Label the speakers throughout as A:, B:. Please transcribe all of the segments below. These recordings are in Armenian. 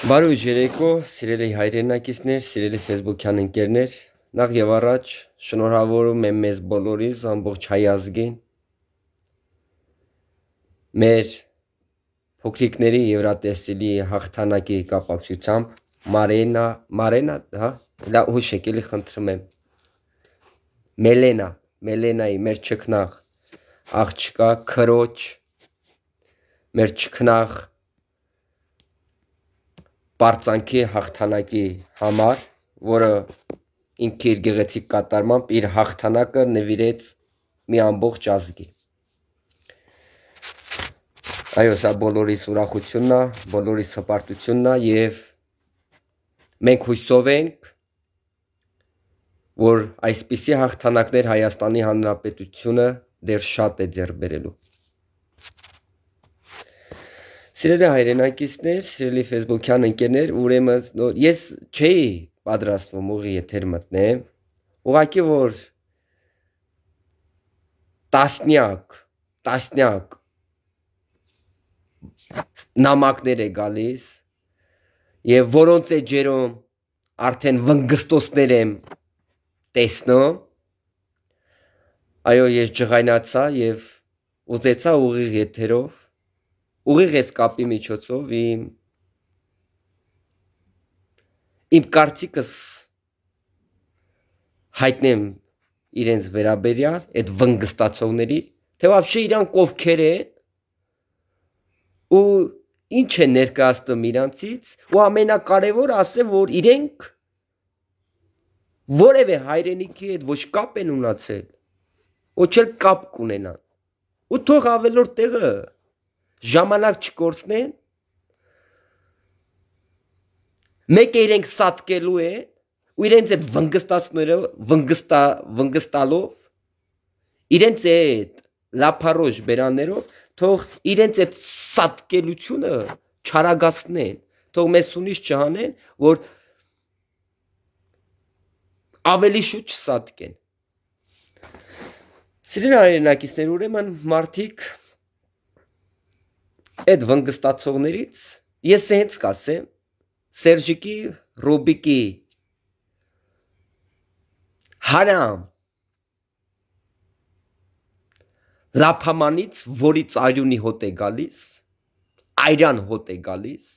A: Բարու երեկո, սիրելի հայրենակիցներ, սիրելի Facebook-յան ընկերներ, նախ եւ առաջ շնորհավորում եմ մեզ բոլորիս, ամբողջ հայ ազգին, մեր փոքրիկների Եվրատեսիլի հաղթանակի կապակցությամբ Մարենա, հա, լա հուշեք, էլի խնդրում եմ, Մելենայի, մեր չքնաղ աղջկա, քրոջ, մեր չքնաղ Պարծանքի հաղթանակի համար, որը ինքը իր գեղեցիկ կատարմամբ իր հաղթանակը նվիրեց մի ամբողջ ազգի։ Այո, սա բոլորիս ուրախությունն է, բոլորիս հպարտությունն է եւ մենք հույսով ենք, որ այսպիսի հաղթանակներ Հայաստանի Հանրապետությունը դեռ շատ է ձեռք բերելու։ Սիրելի հայրենակիցներ, սիրելի Facebook-յան ընկերներ, ուրեմն ես չէի պատրաստվում ուղի եթեր մտնեմ, ուղղակի որ տասնյակ նամակներ է գալիս եւ որոնց էջերում արդեն վնգստոսներ եմ տեսնում, այո, ես ջղայնացա եւ ուզեցա ուղիղ եթերով ուղիղ ես կապի միջոցով իմ կարծիքս հայտնեմ իրենց վերաբերյալ այդ վնգստացողների, թե вообще իրանք ովքեր են ու ինչ է ներկայացնում իրանցից ու ամենակարևորը ասեմ, որ իրենք որևէ հայրենիքի հետ ոչ կապ են ունացել, ոչ էլ կապ կունենան ու թող ավելորդ տեղը ժամանակ չկորցնեն, մեկ է իրենք սատկելու են ու իրենց այդ վնգստալով, իրենց այդ լափարոժ բերաններով, թող իրենց այդ սատկելությունը չարագացնեն, թող մեզ սունից չհանեն, որ ավելի շուտ չսատկեն։ Սիրելի հայրենակիցներ, ուրեմն մարդիկ այդ վնգստացողներից ես հենց կասեմ Սերժիկի, Ռոբիկի հարամ լափամանից, որից արյունի հոտ է գալիս, այրան հոտ է գալիս,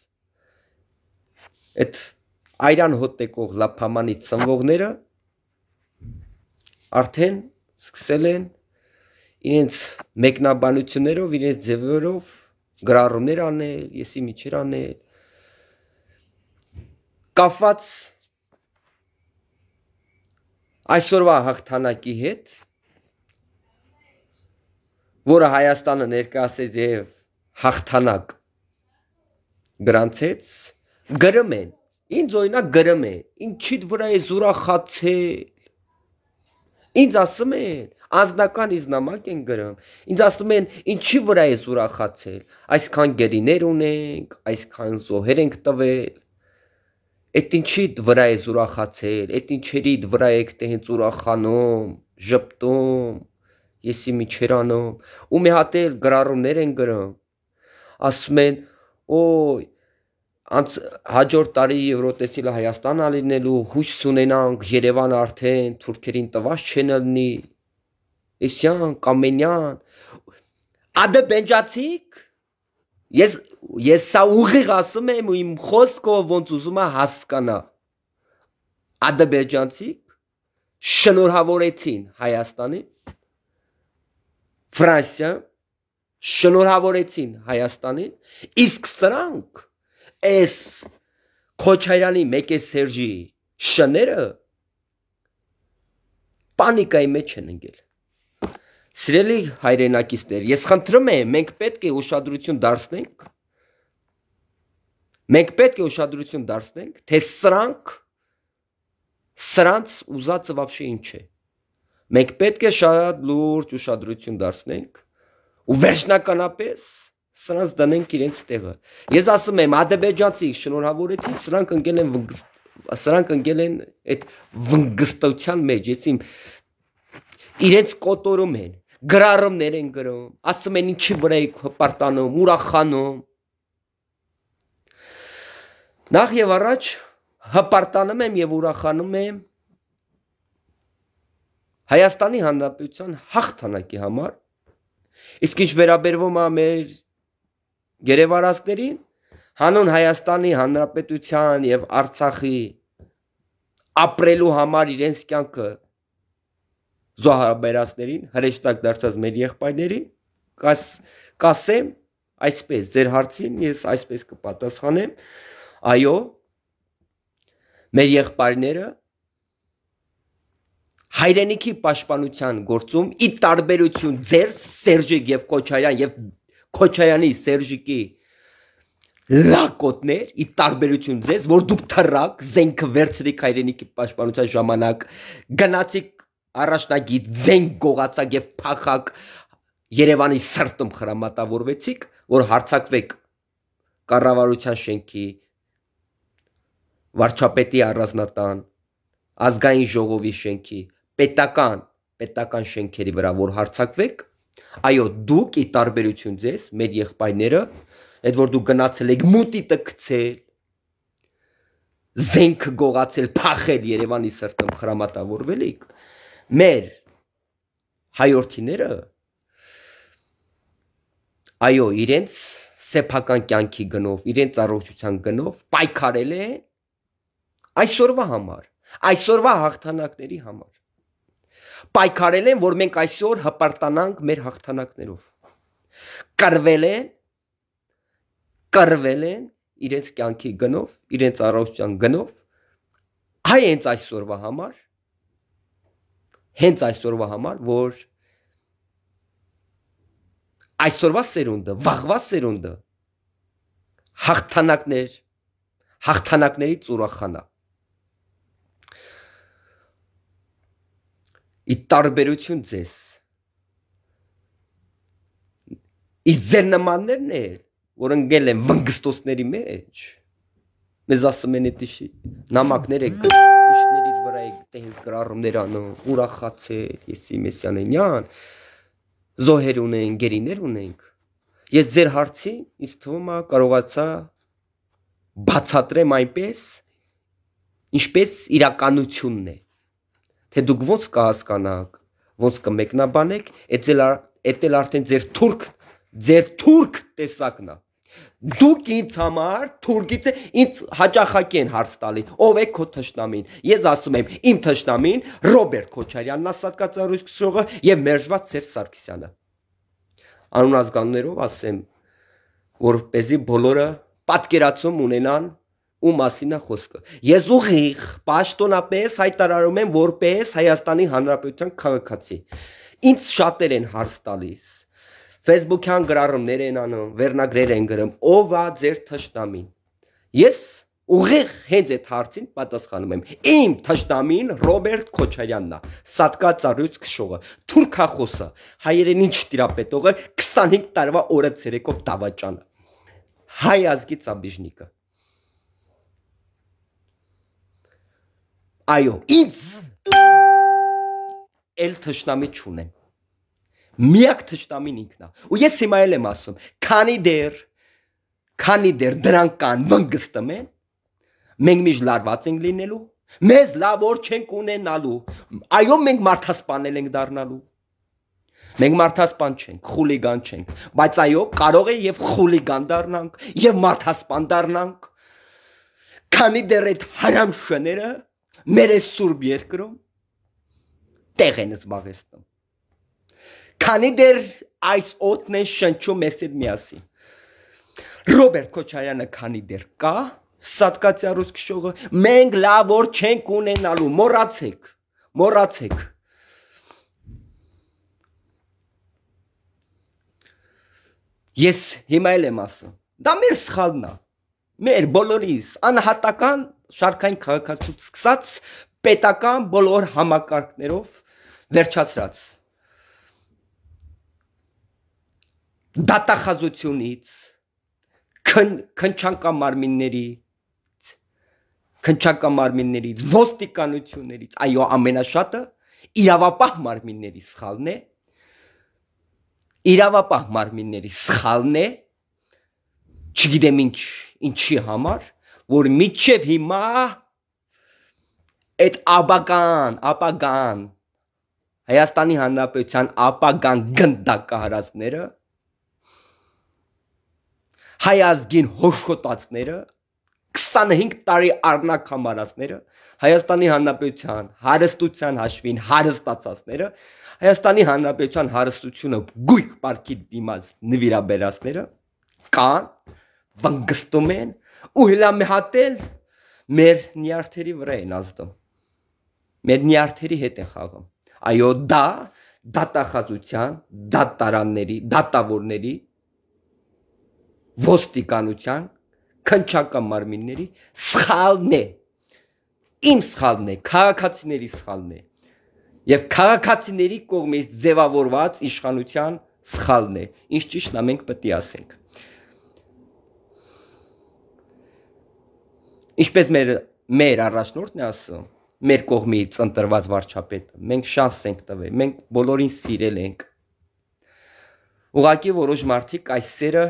A: այդ այրան հոտ եկող լափամանից ծնվողները արդեն սկսել են իրենց մեկնաբանություններով, իրենց ձևերով գրառումներ անել, եսի միջեր անել, կապված այսօրվա հաղթանակի հետ, որը Հայաստանը ներկայացրեց եւ հաղթանակ գրանցեց, գրում են, ինձ օրինակ գրում են, ինչիդ վրա է ուրախացել, ինձ ասում են, անձնական ինձ նամակ են գրում, ինձ ասում են, ինչի վրա ես ուրախացել, այսքան գերիներ ունենք, այսքան զոհեր ենք տվել, այդ ինչիդ վրա ես ուրախացել, այդ ինչերիդ վրա եք թե հենց ուրախանում, ժպտում, եսի միջեր անում, ու մի հատ էլ գրառումներ են գրում, ասում են, օй, հաջորդ տարի Եվրոտեսիլը Հայաստան ալինելու հույս ունենանք, Երևանը արդեն թուրքերին տված չեն լինի, Իսյան, Կամենյան, ադեբենջացիք, ես սա ուղիղ ասում եմ ու իմ խոսքով ոնց ուզում է հասկանա, ադեբենջանցիք շնորհավորեցին Հայաստանի, Ֆրանսիա, շնորհավորեցին Հայաստանին, իսկ սրանք այս Քոչարյանի մեկ է Սերժի շները պանիկայի մեջ են ընկել։ Սիրելի հայրենակիցներ, ես խնդրում եմ, մենք պետք է ուշադրություն դարձնենք, թե սրանց ուզածը вообще ինչ է։ Մենք պետք է շատ լուրջ ուշադրություն դարձնենք ու վերջնականապես սրանց դնենք իրենց տեղը։ Ես ասում եմ, ադրբեջանցի շնորհավորեցին, սրանք ընկել են այդ վնգստության մեջ, իրենց կոտորում են, գրառումներ են գրում, ասում են ինչի վրա եք հպարտանում, ուրախանում, Նախ եւ առաջ հպարտանում եմ եւ ուրախանում եմ Հայաստանի Հանրապետության հաղթանակի համար, իսկ ինչ վերաբերվում է մեր գերեվարածներին, հանուն Հայաստանի Հանրապետության եւ Արցախի ապրելու համար իրենց կյանքը զոհաբերածներին, հրեշտակ դարձած մեր եղբայրներին, կասեմ այսպես, ձեր հարցին ես այսպես կպատասխանեմ, այո, մեր եղբայրները հայրենիքի պաշտպանության գործում ի տարբերություն ձեր Սերժիկ եւ Քոչարյան եւ Քոչարյանի Սերժիկի լակոտներ, ի տարբերություն ձեզ, որ դուք թռակ զենքը վերցրիք հայրենիքի պաշտպանության ժամանակ, գնացիք առաջնագիծ զենք գողացակ եւ փախակ Երևանի սրտում խրամատավորվեցիք, որ հարցակվեք կառավարության շենքի, վարչապետի առանձնատան, ազգային ժողովի շենքի, պետական շենքերի վրա որ հարցակվեք, այո, դուք ի տարբերություն ձեզ, մեր եղբայրները, այդ որ դուք գնացել եք մուտիտը գցել, զենքը գողացել, փախել Երևանի սրտում խրամատավորվել եք, մեր հայորդիները, այո, իրենց սեփական կյանքի գնով, իրենց առողջության գնով պայքարել են այսօրվա համար, այսօրվա հաղթանակների համար։ Պայքարել են, որ մենք այսօր հպարտանանք մեր հաղթանակներով։ Կռվել են իրենց կյանքի գնով, իրենց առողջության գնով, հենց այսօրվա համար, որ այսօրվա սերունդը, վաղվա սերունդը հաղթանակներից ուրախանա։ Ի տարբերություն ձեզ, իսկ ձեր նմաններն էլ, որ ընկել են վնգստոսների մեջ, մեզ ասում են էդ նամակներ եք իշներից վրա եք տենց գրառումներ անում, ուրախացել, եսի Մեսյանենյան, զոհեր ունենք, գերիներ ունենք, ես ձեր հարցին, ինձ թվում է կարողացա բացատրեմ այնպես, ինչպես իրականությունն է, թե դուք ոնց կհասկանաք, ոնց կմեկնաբանեք, էդ էլ արդեն ձեր թուրք տեսակն է։ Դուք ինձ համար թուրքից ինձ հաճախակի են հարց տալի, ով է քո թշնամին։ Ես ասում եմ, իմ թշնամին Ռոբերտ Քոչարյանն է սատկածառույց քշողը եւ մերժված Սերժ Սարգսյանը։ Անուն ազգանուններով ասեմ, որպեսզի բոլորը պատկերացում ունենան ու մասին է խոսքը։ Ես ուղիղ պաշտոնապես հայտարարում եմ որպես Հայաստանի Հանրապետության քաղաքացի։ Ինձ շատեր են հարց տալիս։ Facebook-յան գրառումներ են անում, վերնագրեր են գրում, ով է ձեր թշնամին։ Ես ուղիղ հենց այդ հարցին պատասխանում եմ։ Իմ թշնամին Ռոբերտ Քոչարյանն է, սատկածառույց քշողը, թուրքախոսը, հայերեն ինչ տիրապետողը, 25 տարվա օրը ցերեկով դավաճանը։ Հայ ազգի ծաբիժնիկը։ Այո, ինձ էլ թշնամի չունեմ։ Միակ թշնամին ինքն է։ Ու ես հիմա էլ եմ ասում, քանի դեր դրանք կան վնգստում են, մենք միշտ լարված ենք լինելու, մեզ լավ օր չենք ունենալու։ Այո, մենք մարդասպանել ենք դառնալու։ Մենք մարդասպան չենք, խուլիգան չենք, բայց այո, կարող է եւ խուլիգան դառնանք, եւ մարդասպան դառնանք։ Քանի դեռ այդ հարամ շները մեր այս սուրբ երկրում տեղ են զբաղեցնում։ Քանի դեռ այս օդն են շնչում մեզ հետ միասին։ Ռոբերտ Քոչարյանը քանի դեռ կա, սատկածառույց քշողը, մենք լավ օր չենք ունենալու, մոռացեք։ Ես հիմա էլ եմ ասում, դա մեր սխալն է, մեր բոլորիս անհատական շարքային քաղաքացիությունից սկսած պետական բոլոր համակարգներով վերջացրած դատախազությունից, քնչակամարմիններից, ոստիկանություններից, այո, ամենաշատը իրավապահ մարմինների սխալն է, չգիտեմ ինչի համար, որ միջև հիմա այդ ապագան Հայաստանի Հանրապետության ապագան գնդակահարածները հայ ազգին հոշոտածները 25 տարի առնակ համարածները Հայաստանի Հանրապետության հարստության հաշվին հարստացածները Հայաստանի Հանրապետության հարստությունը գույք պարքի դիմաց նվիրաբերածները կան վնգստում են ու հելամեհատել մեր նյարդերի վրա են ազդում մեր նյարդերի հետ են խաղում այո դա դատախազության դատարանների դատավորների ոստիկանության քնչական մարմինների սխալն է իմ սխալն է քաղաքացիների սխալն է եւ քաղաքացիների կողմից ձևավորված իշխանության սխալն է ինչ ճիշտն է մենք պետք է ասենք ինչպես մեր առաջնորդն է ասում մեր կողմից ընտրված վարչապետը մենք շանս ենք տվել մենք բոլորին սիրել ենք ուղղակի որոշ մարդիկ այս սերը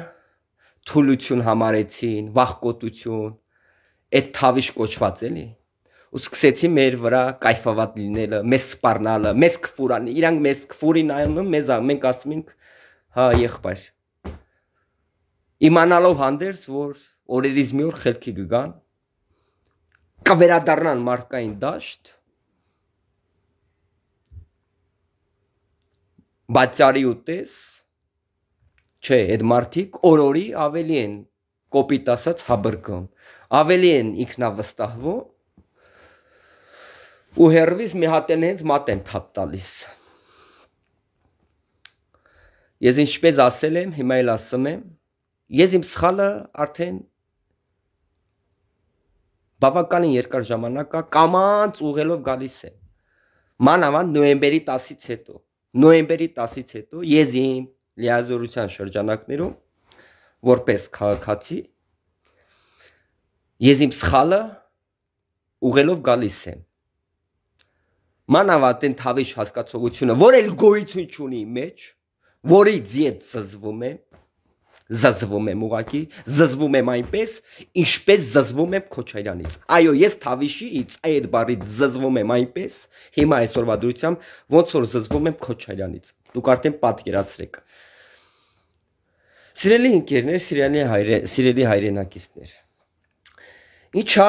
A: թուլություն համարեցին վախկոտություն այդ թավիշ կոչված էլի ու սկսեցի մեր վրա կայֆավատ լինելը մեզ սպառնալը մեզ քֆուրան իրանք մեզ քֆուրին անում մեզ մենք ասում ենք հա եղբայր իմանալով հանդերձ որ օրերից մի օր խելքի կգան կվերադառնան մարդկային դաշտ բացարի ուտես չէ այդ մարդիկ օրորի ավելի են կոպիտ ասած հաբրկում ավելի են ինքնավստահվում ու հերվից մի հատ են հենց մատ են թափ տալիս ես ինչպես ասել եմ հիմա էլ ասում եմ ես իմ սխալը արդեն բավականին երկար ժամանակա կամանց ուղելով գալիս եմ մանավանդ նոյեմբերի 10-ից հետո ես իմ լիազորության շրջանակներում որպես քաղաքացի ես իմ սխալը ուղելով գալիս եմ մանավանդ այն թավիշ հասկացողությունը որ էլ գոյություն չունի մեջ որից ես զզվում եմ ուղղակի զզվում եմ այնպես ինչպես զզվում եմ Քոչարյանից այո ես թավիշից այդ բառից զզվում եմ այնպես հիմա այսօրվա դրությամբ ոնց որ զզվում եմ Քոչարյանից դուք արդեն պատկերացրեք սիրելի ընկերներ սիրելի հայրենակիցներ ինչա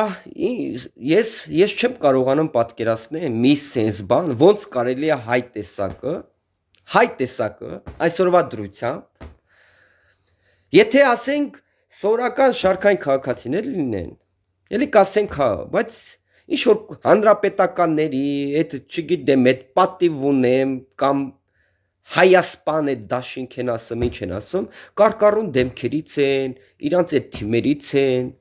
A: ես չեմ կարողանում պատկերացնել մի sense բան ոնց կարելի է հայ տեսակը այսօրվա դրությամբ Եթե ասենք սովորական շարքային քաղաքացիներ լինեն, էլի կասենք հա, բայց ինչ որ հանրապետականների, այդ չգիտեմ, այդ պատիվ ունեմ կամ հայասպան այդ դաշինք են ասում, ինչ են ասում, կարկառուն դեմքերից են, իրանց այդ թիմերից են,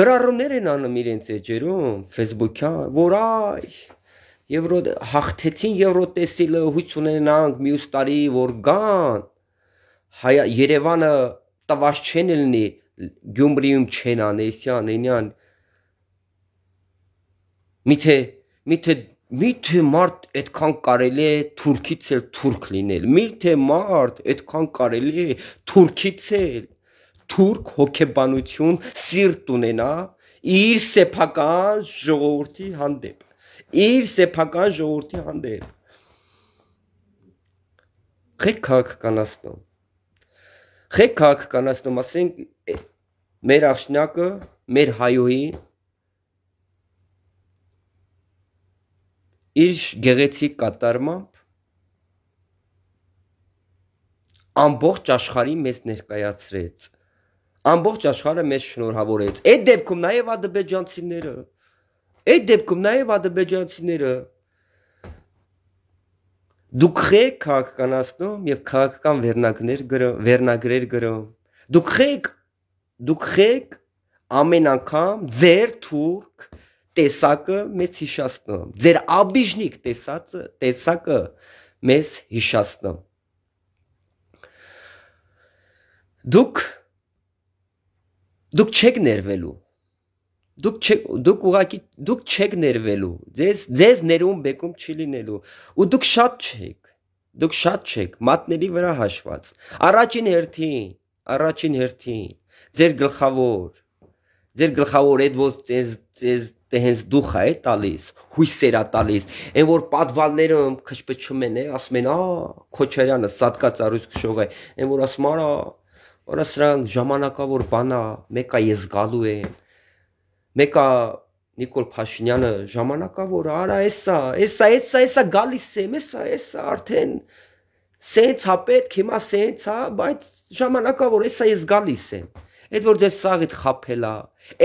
A: գրառումներ են անում իրենց էջերում, Facebook-յան, որ այ հաղթեցին Եվրոտեսիլը հույս ունենանք մյուս տարի որ գան Երևանը տված չեն լինի Գյումրիում չեն անեսյան այնյան միթե մարդ այդքան կարելի է թուրքից էլ թուրք լինել միթե մարդ այդքան կարելի է թուրքից էլ թուրք հոգեբանություն սիրտ ունենա իր սեփական ժողովրդի հանդեպ Խեք քաղաքականացնում ասենք մեր աղջնակը, մեր հայոյին իր գեղեցիկ կատարմամբ ամբողջ աշխարհին մեզ ներկայացրեց, ամբողջ աշխարհը մեզ շնորհավորեց, այդ դեպքում նաև ադրբեջանցիները Դուք եք քաղաքականացնում եւ քաղաքական վերնագրեր գրում Դուք եք ամեն անգամ ձեր թուրք տեսակը մեզ հիշացնում ձեր աբիժնիկ տեսակը մեզ հիշացնում Դուք չեք ներվելու Դուք չեք ներվելու, ձեզ ներում բեկում չի լինելու, ու դուք շատ չեք, մատների վրա հաշված, առաջին հերթին, ձեր գլխավոր, ձեր գլխավոր այդ որ ձեզ հենց դուխ է տալիս, հույսեր է տալիս, այն որ պատվալները քչփչում են, ասում են, Քոչարյանը սատկած առույց քշող է, այն որ ասում արա սրանք ժամանակավոր բան է, մեկը ես գալու եմ, մեկը Նիկոլ Փաշինյանը ժամանակավոր, արա էսա գալիս եմ, էսա արդեն սենց է պետք, հիմա սենց է, բայց ժամանակավոր, էսա ես գալիս եմ։ Այդ որ ձեզ սաղիդ խափել է,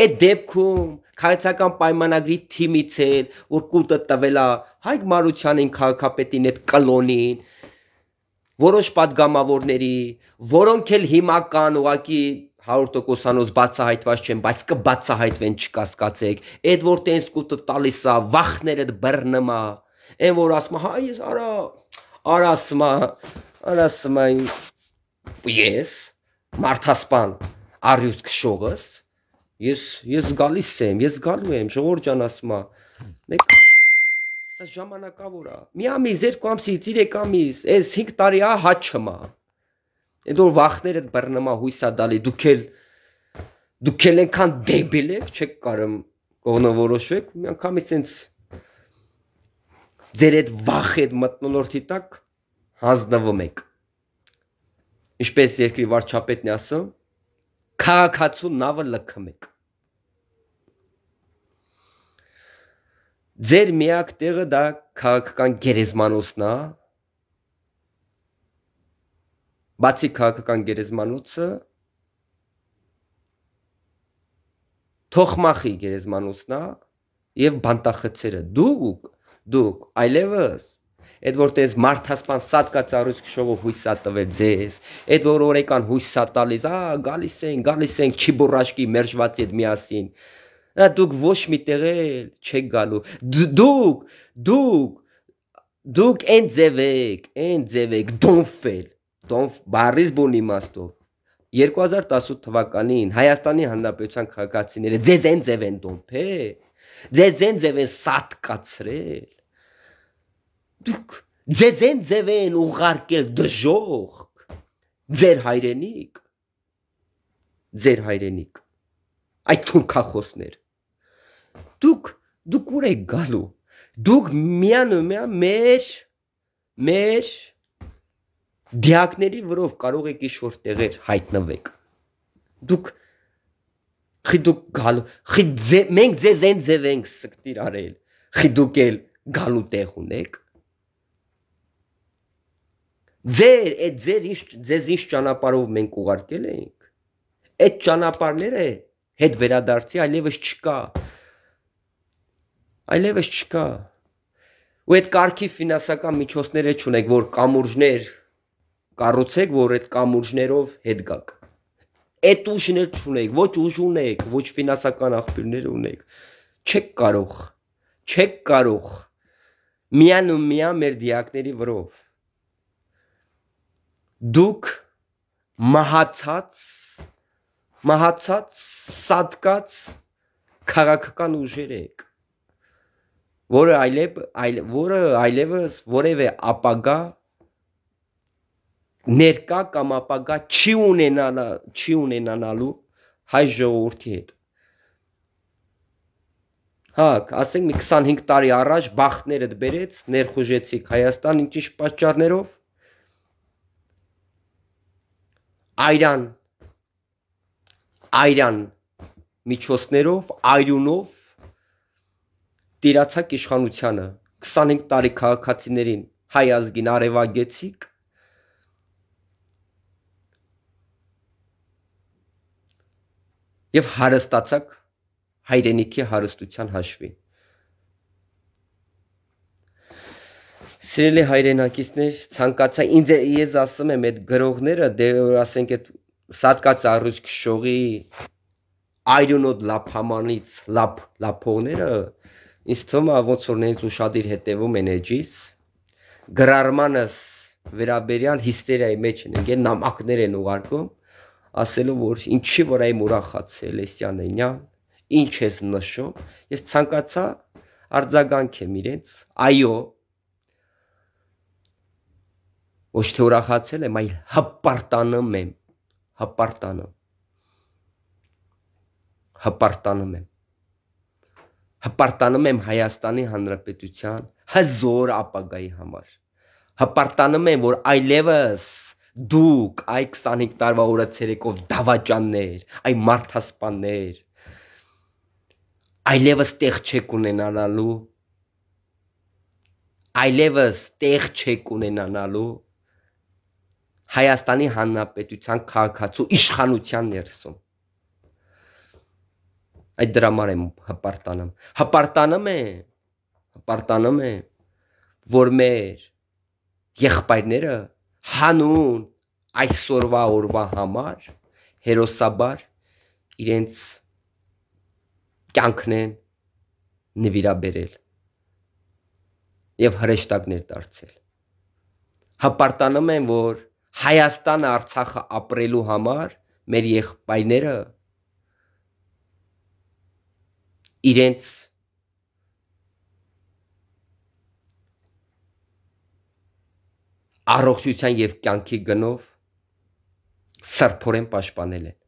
A: այդ դեպքում քաղաքական պայմանագրի թիմից էլ, որ կուտը տվել է Հայկ Մարությանին քաղաքապետին այդ կլոնին, որոշ падգամավորների, որոնք էլ հիմական ուղղակի 100%-անոց բացահայտված չեն, բայց կբացահայտվեն չկասկածեք, այդ որ տենց կուտը տալիս է, վախներդ բռնում է, այն որ ասում է, ես ասում է, ես մարդասպան Արյուս քշողս, ես գալիս եմ, ես գալու եմ, ժողովուրդ ջան ասում է, մեկ սա ժամանակավոր է, մի ամիս, 2 ամսից, 3 ամիս, այս 5 տարի է հաչում է, այդ որ վախներդ բռնում է, հույս է դալի, դուք էլ ենքան դեբիլ եք, չեք կարում կողնորոշվեք, մի անգամից սենց ձեր այդ վախ այդ մթնոլորտի տակ հանձնվում եք, ինչպես երկրի վարչապետն է ասում, քաղաքացու նավը լքում եք։ Ձեր միակ տեղը դա քաղաքական գերեզմանոցն է, բացի քաղաքական գերեզմանոցը, Թոխմախի գերեզմանոցն է եւ բանտախցերը։ Դուք այլևս այդ որ տես մարդասպան սատկած առույց քշողով հույս է տվել ձեզ, այդ որ օրեկան հույս է տալիս, գալիս ենք չիբուրաշկի մերժված հետ միասին, դուք ոչ մի տեղ էլ չեք գալու, դուք են ձևեք, դոնֆ բարիս բուն իմաստով, 2018 թվականին Հայաստանի Հանրապետության քաղաքացիները ձեզ են ձև են դոնփել, ձեզ են ձև են սատկացրել, դուք ձեզ են ձև են ուղարկել դժոխք, ձեր հայրենիք, այդ թուրքախոսներ, դուք ուր եք գալու, դուք միանումյան մեր դիակների վրով կարող եք ինչ-որ տեղեր հայտնվեք, դուք գալու, մենք ձեզ են ձև ենք սկտիր արել, դուք էլ գալու տեղ ունեք, ձեզ ինչ ճանապարհով մենք ուղարկել ենք, այդ ճանապարհները հետ վերադարձի այլևս չկա, ու այդ կարգի ֆինանսական միջոցները չունեք, որ կամուրջներ կառուցեք, որ այդ կամուրջներով հետ գաք, այդ ուժներ չունեք, ոչ ուժ ունեք, ոչ ֆինանսական աղբյուրներ ունեք, չեք կարող, միան մեր դիակների վրով, դուք մահացած, սատկած քաղաքական ուժեր եք, որը այլևս որևէ ապագա ներկա կամ ապագա չի ունենալու հայ ժողովրդի հետ։ Ասենք մի 25 տարի առաջ բախտներդ բերեց, ներխուժեցիք Հայաստան, ինչ պատճառներով, այրան միջոցներով, այրունով տիրացակ իշխանությանը, 25 տարի քաղաքացիներին հայ ազգին արևագեցիք, եւ հարստացակ հայրենիքի հարստության հաշվին։ Սիրելի հայրենակիցներ, ցանկացա ես ասում եմ այդ գրողները, դե ասենք այդ սատկած առույց քշողի այրունոտ լափամանից լափողները ինձ թվում է ոնց որ նենց ուշադիր հետևում են էջից, գրառմանս վերաբերյալ հիստերիայի մեջ են ընկել, նամակներ են ուղարկում, ասելով որ ինչի որ այ ուրախացել Էսյանենյան, ինչ ես նշում, ես ցանկացա արձագանքեմ իրենց, այո, ոչ թե ուրախացել եմ, այլ հպարտանում եմ, հպարտանում եմ Հայաստանի Հանրապետության հզոր ապագայի համար, հպարտանում եմ, որ այլևս դուք այ 25 տարվա օրացերեկով դավաճաններ, այ մարդասպաններ, այլևս տեղ չեք ունենալու Հայաստանի Հանրապետության քաղաքացու իշխանության ներսում։ Այդ դրա համար եմ հպարտանում եմ, որ մեր եղբայրները հանուն այսօրվա օրվա համար հերոսաբար իրենց կյանքն են նվիրաբերել եւ հրեշտակներ դարձել։ Հպարտանում եմ, որ Հայաստանը Արցախը ապրելու համար մեր եղբայրները իրենց առողջության եւ կյանքի գնով սրբորեն պաշտպանել են։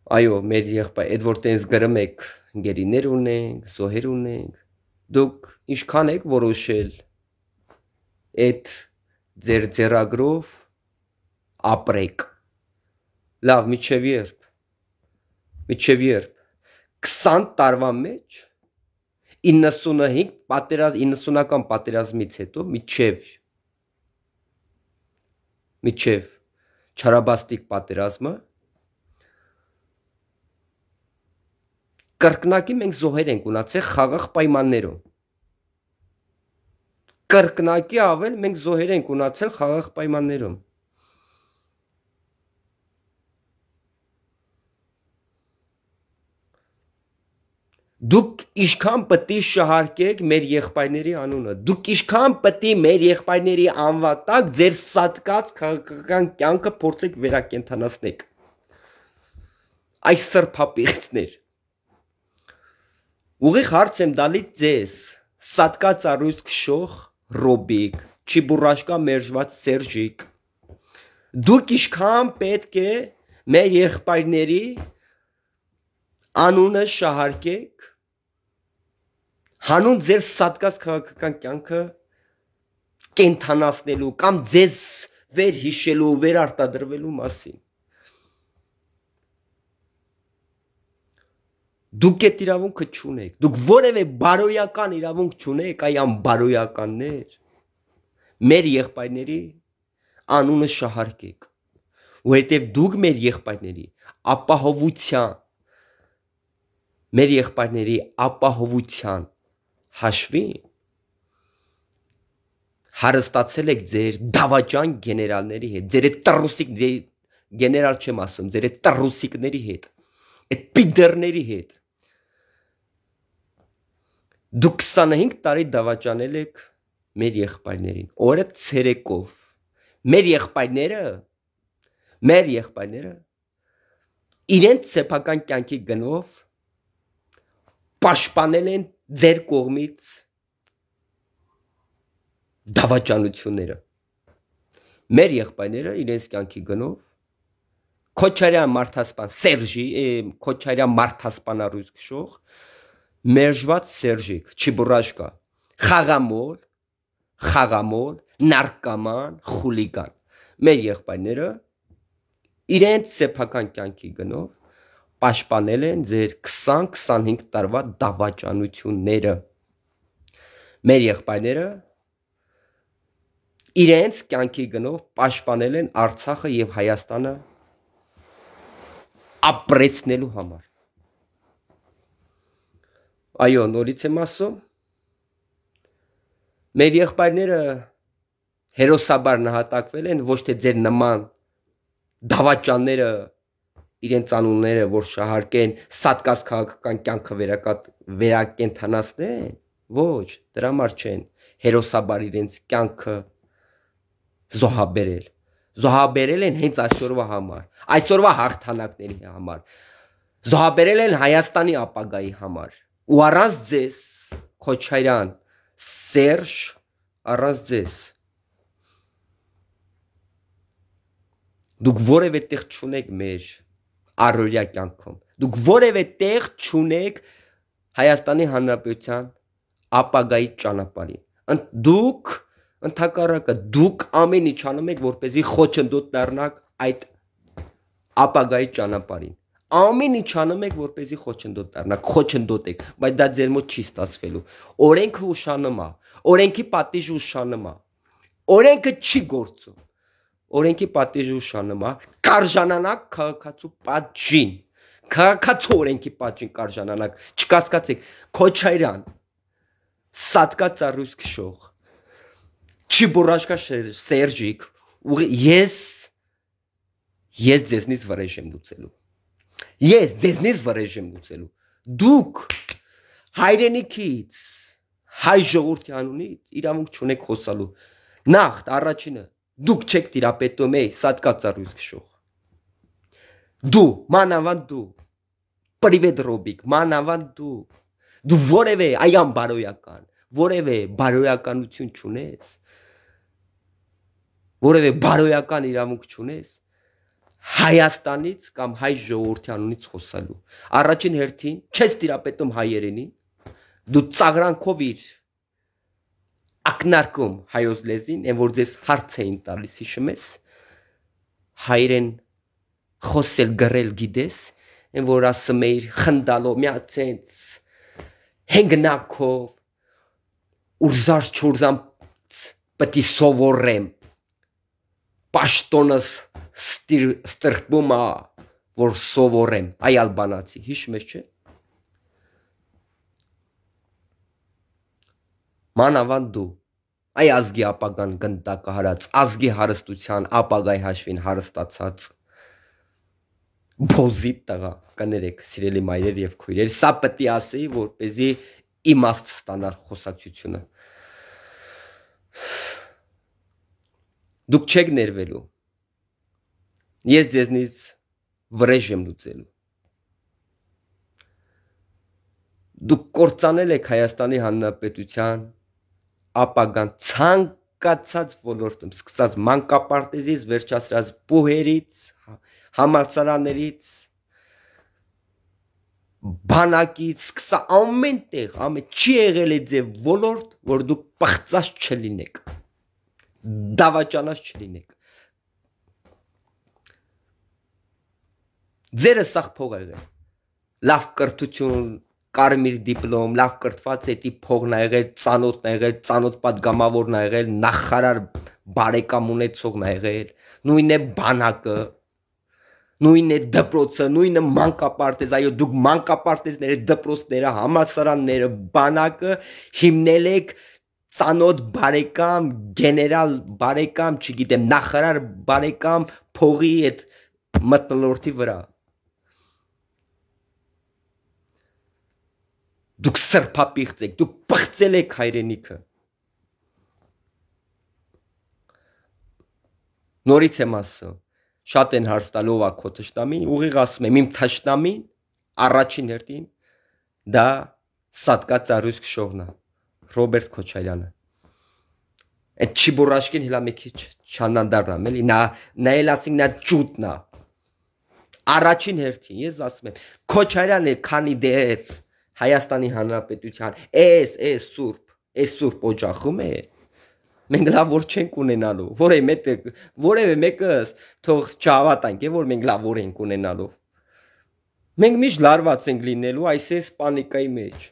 A: Այո, մեր եղբայր, այդ որ տենց գրում եք, գերիներ ունենք, զոհեր ունենք, դուք ինչքան եք որոշել այդ ձեր ձեռագրով ապրեք։ Լավ, միջև երբ 20 տարվա մեջ 90-ական պատերազմից հետո միջև Չարաբաստիկ պատերազմը կրկնակի մենք զոհեր ենք ունացել խաղաղ պայմաններում։ Կրկնակի ավել մենք զոհեր ենք ունացել խաղաղ պայմաններում։ Դուք ինչքան պետք է շահարկեք մեր եղբայրների անունը, դուք ինչքան պետք է մեր եղբայրների անվան տակ ձեր սատկած քաղաքական կյանքը փորձեք վերակենդանացնեք։ Այս սրբապիղծներ։ Ուղիղ հարց եմ տալիս ձեզ, սատկած առույց քշող Ռոբիկ, Չիբուրաշկա մերժված Սերժիկ, դուք ինչքան պետք է մեր եղբայրների անունը շահարկեք, հանուն ձեր սատկած քաղաքական կյանքը կենթանացնելու կամ ձեզ վերհիշելու, վերարտադրվելու մասին։ Դուք այդ իրավունքը չունեք, դուք որևէ բարոյական իրավունք չունեք, այ անբարոյականներ, մեր եղբայրների անունը շահարկեք, որովհետև դուք մեր եղբայրների ապահովության հաշվին հարստացել եք ձեր դավաճան գեներալների հետ, ձեր տրուսիկ գեներալ չեմ ասում, ձեր տրուսիկների հետ, այդ պիդերների հետ։ Դուք 25 տարի դավաճանել եք մեր եղբայրներին, օրը ցերեկով։ Մեր եղբայրները իրենց սեփական կյանքի գնով պաշտպանել են ձեր կողմից դավաճանությունները։ Մեր եղբայրները իրենց կյանքի գնով Քոչարյան մարդասպան Սերժի, Քոչարյան մարդասպանառույց քշող մերժված Սերժիկ, Չիբուրաշկա, խաղամոլ, նարկոման, խուլիգան։ Մեր եղբայրները իրենց սեփական կյանքի գնով պաշտպանել են ձեր 20-25 տարվա դավաճանությունները։ Մեր եղբայրները իրենց կյանքի գնով պաշտպանել են Արցախը եւ Հայաստանը ապրեցնելու համար։ Այո, նորից եմ ասում, մեր եղբայրները հերոսաբար նահատակվել են, ոչ թե ձեր նման դավաճանները իրենց անունները, որ շահարկեն սատկած քաղաքական կյանքը վերակենդանացնեն, ոչ, դրա համար չեն հերոսաբար իրենց կյանքը զոհաբերել են հենց այսօրվա համար, այսօրվա հաղթանակների համար, զոհաբերել են Հայաստանի ապագայի համար, ու առանց ձեզ Քոչարյան Սերժ առանց ձեզ դուք որևէ տեղ չունեք մեր առօրյա կյանքում դուք որևէ տեղ չունեք Հայաստանի Հանրապետության ապագայի ճանապարհին դուք ընդհակառակը դուք ամեն ինչ անում եք որպեսզի խոչընդոտ դառնաք այդ ապագայի ճանապարհին ամեն ինչ անում եք որպեսզի խոչընդոտ դառնաք խոչընդոտ եք բայց դա ձեր մոտ չի ստացվելու օրենքը ուշանում է օրենքի պատիժը ուշանում է օրենքը չի գործում օրենքի պատիժը ուշանում է կարժանանակ քաղաքացու պատժին քաղաքացու օրենքի պատժին կարժանանակ չկասկածեք Քոչարյան Սատկա ծառույց քշող Չիբուրաշկա Սերժիկ ես ձեզնից վրեժ եմ լուծելու ես ձեզնից վրեժ եմ լուծելու դուք հայրենիքից հայ ժողովրդի անունից իրավունք չունեք խոսալու նախ առաջինը դուք չեք տիրապետում Սատկա ծառույց քշող դու մանավանդ դու պրիվետ ռոբիկ մանավանդ դու որևէ այամ բարոյական որևէ բարոյականություն չունես որևէ բարոյական իրավունք չունես Հայաստանից կամ հայ ժողովրդի անունից խոսալու առաջին հերթին չես տիրապետում հայերենին դու ծաղրանքով իր ակնարկում հայոց լեզվին այն որ ձեզ հարց էին տալիս հիշում ես հայերեն խոսել գրել գիտես այն որ ասում էիր խնդալով միացենց հենգնակով ուրզար չուրզամ պետք է սովորեմ պաշտոնս ստրկում է որ սովորեմ այ ալբանացի հիշում ես չէ մանավանդ դու այ ազգի ապագան գնդակահարած ազգի հարստության ապագայի հաշվին հարստացած բոզիտ տղա կներեք սիրելի մայրեր եւ քույրեր սա պետք է ասեի որպեսզի իմաստ ստանար խոսակցությունը դուք չեք ներվելու ես ձեզնից վրեժ եմ լուծելու դուք կործանել եք Հայաստանի Հանրապետության ապագան ցանկացած ոլորտում սկսած մանկապարտեզից վերջացրած բուհերից համալսարաններից բանակից սկսա ամեն տեղ չի եղել է ձեր ոլորտ որ դուք պղծած չլինեք դավաճանած չլինեք ձերը սաղ փող եղել լավ կրթություն կարմիր դիպլոմ լավ կրթված էտի փողն ա եղել ծանոթն ա եղել ծանոթ պատգամավորն ա եղել նախարար բարեկամ ունեցողն ա եղել նույնն է բանակը նույնն է դպրոցը նույնը մանկապարտեզ այո դուք մանկապարտեզները դպրոցները համալսարանները բանակը հիմնել եք ծանոթ բարեկամ գեներալ բարեկամ չգիտեմ նախարար բարեկամ փողի այդ մտնոլորտի վրա դուք սրբապիղծ եք դուք պղծել եք հայրենիքը նորից եմ ասում շատ են հարց տալով ա քո թշնամին ուղիղ ասում եմ իմ թշնամին առաջին հերթին դա Սատկա ծառույց քշողն է Ռոբերտ Քոչարյանը այդ Չիբուրաշկին հլա մի քիչ չանանդառնամ էլի նա էլ ասին նա ջուտնա առաջին հերթին ես ասում եմ Քոչարյանը քանի դեր Հայաստանի Հանրապետության էս սուրբ օջախում է մենք լավ որ չենք ունենալու որևէ մեկս թող չհավատանք որ մենք լավ որ ենք ունենալու մենք միշտ լարված ենք լինելու այսպես պանիկայի մեջ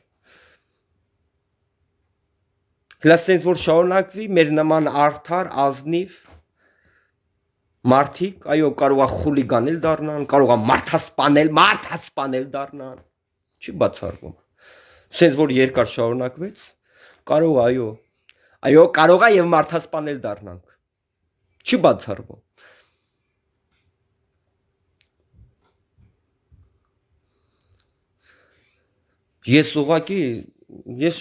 A: լսենք որ շարունակվի մեր նման արդար ազնիվ մարդիկ այո կարող է խուլիգանել դառնան կարող է մարդասպանել դառնան չի բացառվում սենց որ երկար շարունակվեց կարող այո կարող է եւ մարդասպանել դառնանք չի բացառվում ես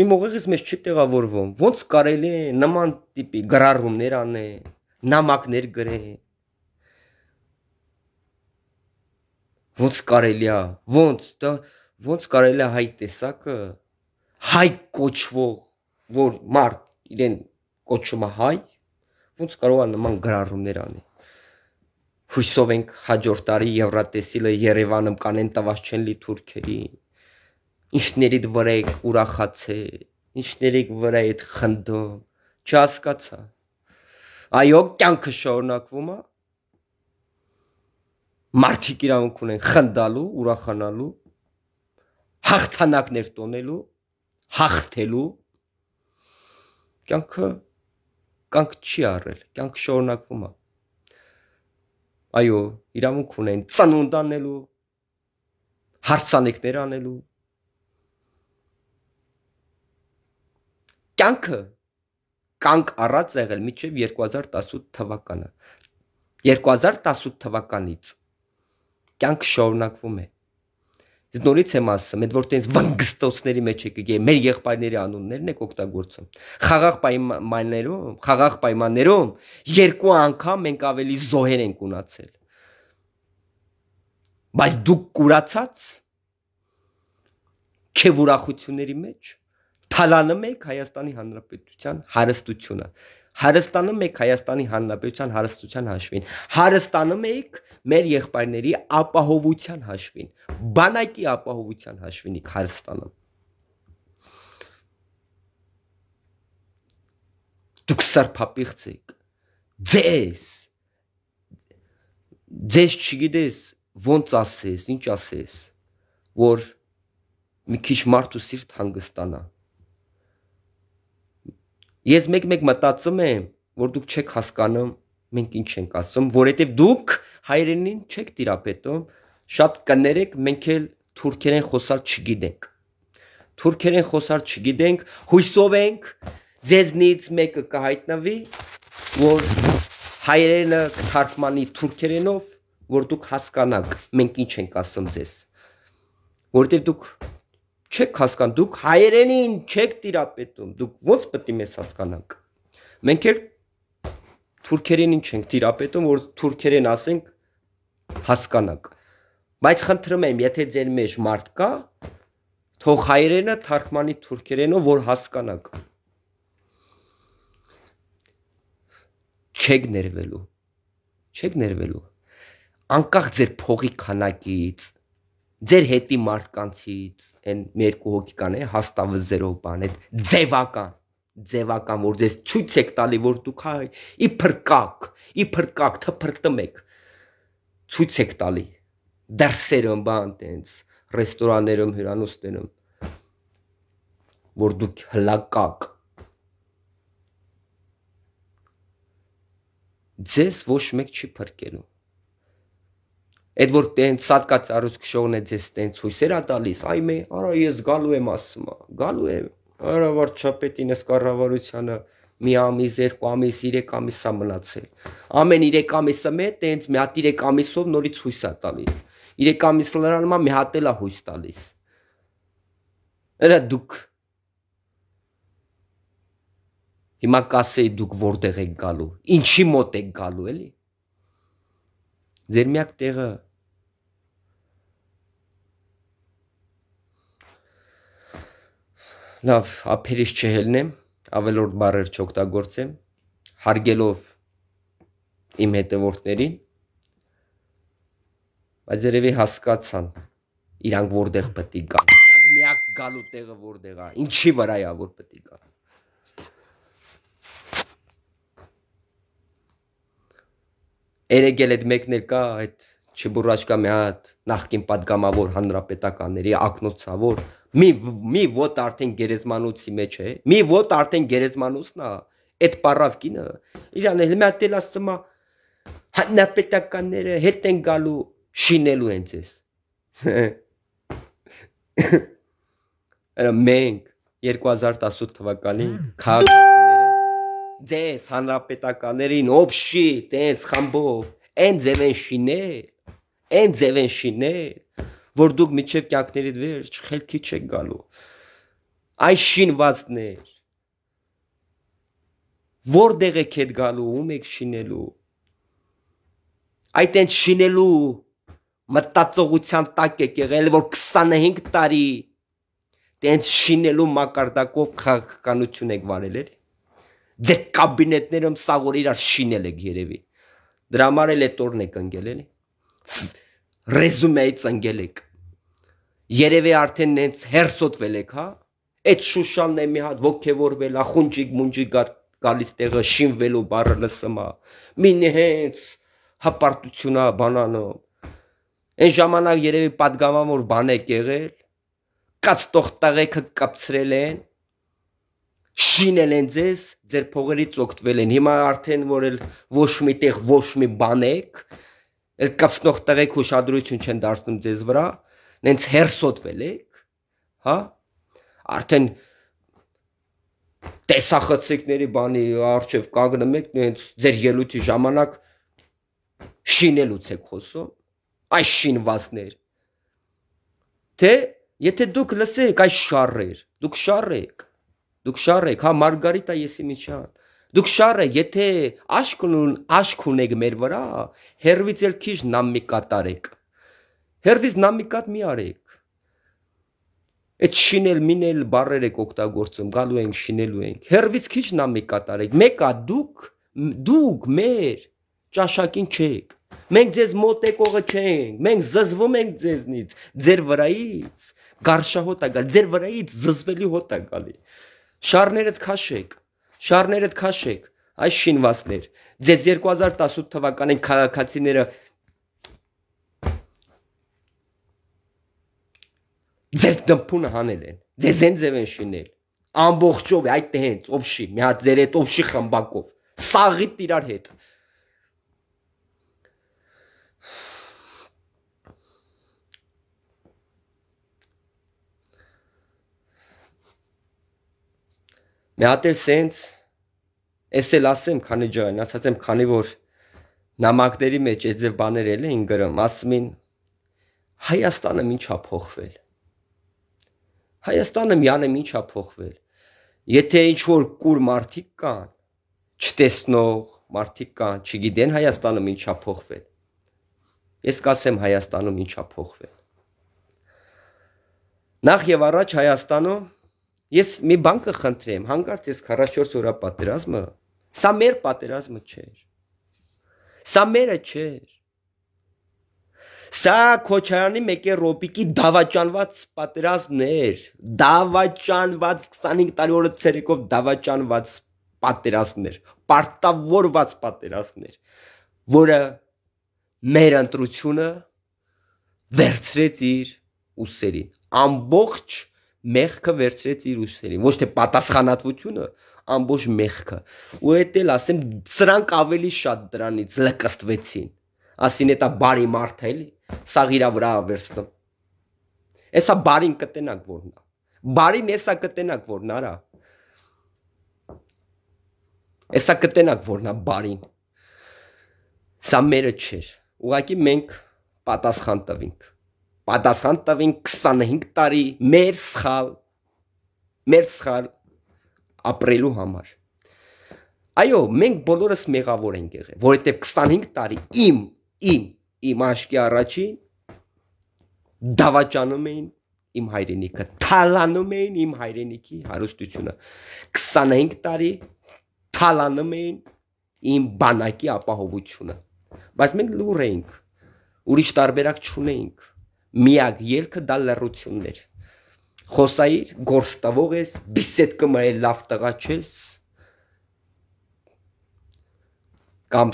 A: իմ ուղեղից մեջ չի տեղավորվում ոնց կարելի է նման տիպի գրառումներ անել նամակներ գրել ոնց կարելի է ոնց կարելի է հայ տեսակը հայ կոչվող որ մարդ իրեն կոչում է հայ, ոնց կարող է նման գրառումներ անի։ Հույսով ենք հաջորդ տարի Եվրատեսիլը Երևանում կանեն տված չեն լի թուրքերին։ Ինչներիդ վրա եք ուրախացել, ինչներիդ վրա եք խնդում, չհասկացա։ Այո, կյանքը շարունակվում է։ Մարդիկ իրավունք ունեն խնդալու, ուրախանալու, հաղթանակներ տոնելու, հաղթելու։ Կյանքը կյանք չի առել, կյանքը շարունակվում է։ Այո, իրավունք ունեն ծնունդ անելու, հարսանիքներ անելու։ Կյանքը կանգ առած եղել մինչև 2018 թվականը։ 2018 թվականից կյանքը շարունակվում է։ Ես նորից եմ ասում, այդ որ տենց վնգստոցների մեջ եք գե, մեր եղբայրների անուններն եք օգտագործում։ Խաղաղ պայմաններում երկու անգամ մենք ավելի զոհեր ենք ունացել։ Բայց դուք կուրացած քեվ ուրախությունների մեջ թալանում եք Հայաստանի Հանրապետության հարստությունը։ Հարստանում եք Հայաստանի Հանրապետության հարստության հաշվին, հարստանում եք մեր եղբայրների ապահովության հաշվին, բանակի ապահովության հաշվին եք հարստանում։ Դուք սրբապիղծ եք, ձեզ չգիտես ոնց ասես, ինչ ասես, որ մի քիչ մարդու սիրտ հանգստանա։ Ես մեկ մտածում եմ, որ դուք չեք հասկանում մենք ինչ ենք ասում, որովհետև դուք հայրենին չեք տիրապետում, շատ կներեք, մենք էլ թուրքերեն խոսալ չգիտենք։ Թուրքերեն խոսալ չգիտենք, հույսով ենք ձեզնից մեկը կհայտնվի, որ հայրենը կթարգմանի թուրքերենով, որ դուք հասկանաք մենք ինչ ենք ասում ձեզ։ Որովհետև դուք չեք հասկանում, դուք հայերենին չեք տիրապետում, դուք ո՞նց պետք է մեզ հասկանաք։ Մենք էլ թուրքերենին չենք տիրապետում, որ թուրքերեն ասենք հասկանաք։ Բայց խնդրում եմ, եթե ձեր մեջ մարդ կա, թող հայերենը թարգմանի թուրքերենով, որ հասկանաք։ Չեք ներվելու։ Անկախ ձեր փողի քանակից, ձեր հետի մարդկանցից, այն մի երկու հոգի կան, հաստավը զերով բան, այդ ձևական, որ ձեզ ցույց եք տալի, որ դուք իբր կակ, թփրտում եք, ցույց եք տալի, դրսերում բան տենց, ռեստորաններում, հյուրանոցներում, որ դուք հլակակ, ձեզ ոչ մեկ չի փրկելու։ Այդ որ տենց սատկած արուս քշողն է ձեզ տենց հույսեր ա տալիս, արա ես գալու եմ ասում, գալու եմ, արա վարչապետին ըստ կառավարությանը մի ամիս, 2 ամիս, 3 ամիս ա մնացել։ Ամեն 3 ամիսը մետ տենց մի հատ 3 ամիսով նորից հույս ա տալի։ 3 ամիս լրանալու մի հատ էլ ա հույս տալիս։ Արա դուք հիմա կասեի դուք որտեղ եք գալու, ինչի մոտ եք գալու, էլի։ Ձեր միակ տեղը լավ, ափերից չհելնեմ, ավելորդ բառեր չօգտագործեմ, հարգելով իմ հետևորդներին, բայց երևի հասկացան, իրանք որտեղ պետք է գան, իրանք միակ գալու տեղը որտեղ է, ինչի վրա է որ պետք է գան։ Երեգել այդ մեկն էլ կա, այդ չբուրաշկա մի հատ նախկին պատգամավոր հանրապետականների ակնոցավոր, մի ոտ արդեն գերեզմանոցի մեջ է, մի ոտ արդեն գերեզմանոցն է, այդ պարավ կինը, իրան էլ մի հատ էլ ասում է, հանրապետականները հետ են գալու, շինելու են ձեզ։ Մենք 2018 թվականին քաղաքացիները ձեզ հանրապետականներին օբշի տես խամբով այն ձև են շինել, որ դուք միջև կյանքներիդ վերջ խելքի չեք գալու։ Այս շինվածներ որտեղ եք հետ գալու, ում եք շինելու։ Այդ են շինելու մտածողության տակ եք եղել, որ 25 տարի տենց շինելու մակարդակով քաղաքականություն եք վարել էլի։ Ձեր կաբինետներում սաղ որ իրար շինել եք երևի։ Դրա համար էլ այդ օրն եք ընկել էլի։ Ռեզումեից ընկել եք։ Երևի արդեն նենց հերսոտվել եք, հա։ Այդ Շուշանն է մի հատ ոգևորվել, ախունջիկ մունջիկ գալիս տեղը շինվելու բառը լսում է։ Մինի հենց հպարտությունա բանանում։ Այն ժամանակ երևի պատգամավոր բան եք եղել, կապստող տղեկը կապցրել են, շինել են ձեզ, ձեր փողերից օգտվել են։ Հիմա արդեն որ էլ ոչ մի տեղ ոչ մի բան եք, էլ կապստող տղեկ ուշադրություն չեն դարձնում ձեզ վրա, նենց հերսոտվել եք, հա, արդեն տեսախցիկների բանի առջև կանգնում եք, նենց ձեր ելույթի ժամանակ շինելուց եք խոսում, այս շինվածներ, թե եթե դուք լսեք այս շարեր, դուք շար եք, հա Մարգարիտա Եսիմինչյան, դուք շար եք, եթե աշկ ունեք մեր վրա, հերվից էլ քիչ նամի կատարեք, հերվից նամի կատ մի արեք, այդ շինել մինել բառեր եք օգտագործում, գալու ենք շինելու ենք, հերվից քիչ նամի կատարեք, մեկա դուք մեր ճաշակին չեք, մենք ձեզ մոտեկողը չենք, մենք զզվում ենք ձեզնից, ձեր վրայից գարշահոտ է գալի, ձեր վրայից զզվելի հոտ է գալի, շարներդ քաշեք, այս շինվածներ, ձեզ 2018 թվականին քաղաքացիները ձեր դմփունը հանել են, ձեզ են ձև են շինել, ամբողջով է, այդ հենց օբշի, մի հատ ձեր հետ օբշի խմբակով, սաղիտ իրար հետ, Մի հատ էլ սենց, ես էլ ասեմ, քանի ջան, ասած եմ, քանի որ նամակների մեջ այդ ձև բաներ էլ էին գրում, ասում են, Հայաստանը ինչ ա փոխվել, Հայաստանը միանում ինչ ա փոխվել, եթե ինչ-որ կուր մարդիկ կան, չտեսնող մարդիկ կան, չգիտեն Հայաստանում ինչ ա փոխվել, ես կասեմ Հայաստանում ինչ ա փոխվել, նախ և առաջ Հայաստանում, Ես մի բան կխնդրեմ, հանկարծ ես 44 օրա պատերազմը, սա մեր պատերազմը չէր, սա մերը չէր, սա Քոչարյանի մեկե Ռոպիկի դավաճանված պատերազմն էր, դավաճանված 25 տարի օրը ցերեկով դավաճանված պատերազմներ, պարտավորված պատերազմներ, որը մեր ընտրությունը վերցրեց իր ուսերին, ամբողջ մեղքը վերցրեց իր ուսերին, ոչ թե պատասխանատվությունը, ամբողջ մեղքը, ու էդ էլ ասեմ, սրանք ավելի շատ դրանից լկստվեցին, ասին էտա բարի մարդ է էլի, սաղ իրա վրա վերցնում, էսա բարին կտենակ որնա, բարին էսա կտենակ որնա, արա, էսա կտենակ որնա բարին, սա մերը չէր, ուղղակի մենք պատասխան տվինք, Պատասխան տվին 25 տարի մեր սխալ ապրելու համար։ Այո, մենք բոլորս մեղավոր ենք եղել, որովհետև 25 տարի իմ աշկի առաջին դավաճանում էին իմ հայրենիքը, թալանում էին իմ հայրենիքի հարստությունը։ 25 տարի թալանում էին իմ բանակի ապահովությունը։ Բայց մենք լուր էինք, ուրիշ տարբերակ չունեինք։ Միակ ելքը դա լռությունն էր։ Խոսայիր, գործ տվող ես, բիսեդկը մայել լավ տղա չես, կամ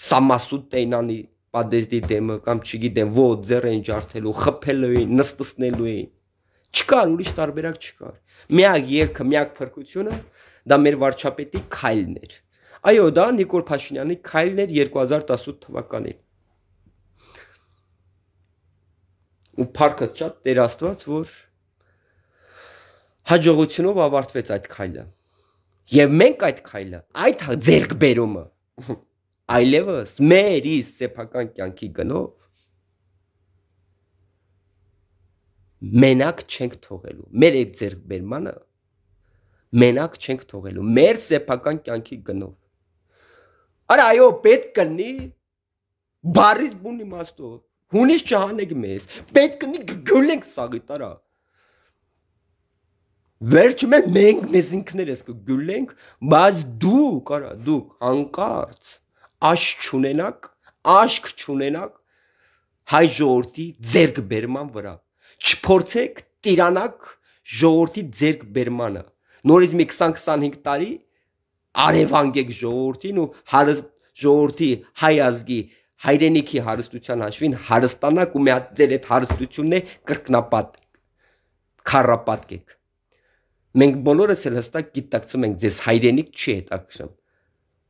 A: սամասուտ տեյնանի պատեզդի դեմը, կամ չգիտեմ, ոտ ձեր են ջարդելու, խփելու էին, նստսնելու էին, չկար, ուրիշ տարբերակ չկար, միակ ելքը, միակ փրկությունը, դա մեր վարչապետի քայլն էր, այո, դա Նիկոլ Փաշինյանի քայլն էր 2018 թվականին, ու փառքը շատ Տեր Աստված, որ հաջողությունով ավարտվեց այդ քայլը, և մենք այդ քայլը, այդ ձեռքբերումը, այլևս մեր սեփական կյանքի գնով մենակ չենք թողելու, մեր այդ ձեռքբերմանը մենակ չենք թողելու, մեր սեփական կյանքի գնով։ Արա այո, պետք կլինի բարից բուն իմաստով, հունից չհանեք մեզ, պետք կլինի գլենք սաղիտ, արա։ Վերջը մենք մեզ ինքներս կգուլենք, բայց դուք հանկարծ աշկ չունենաք հայ ժողովրդի ձեռքբերման վրա։ Չփորձեք տիրանաք ժողովրդի ձեռքբերմանը։ Նորից մի 20-25 տարի արևանգեք ժողովրդին ու ժողովրդի հայ ազգի հայրենիքի հարստության հաշվին հարստանաք ու մի հատ ձեր այդ հարստությունն է քառապատկեք։ Մենք բոլորս էլ հստակ գիտակցում ենք, ձեզ հայրենիք չի հետաքրքրում։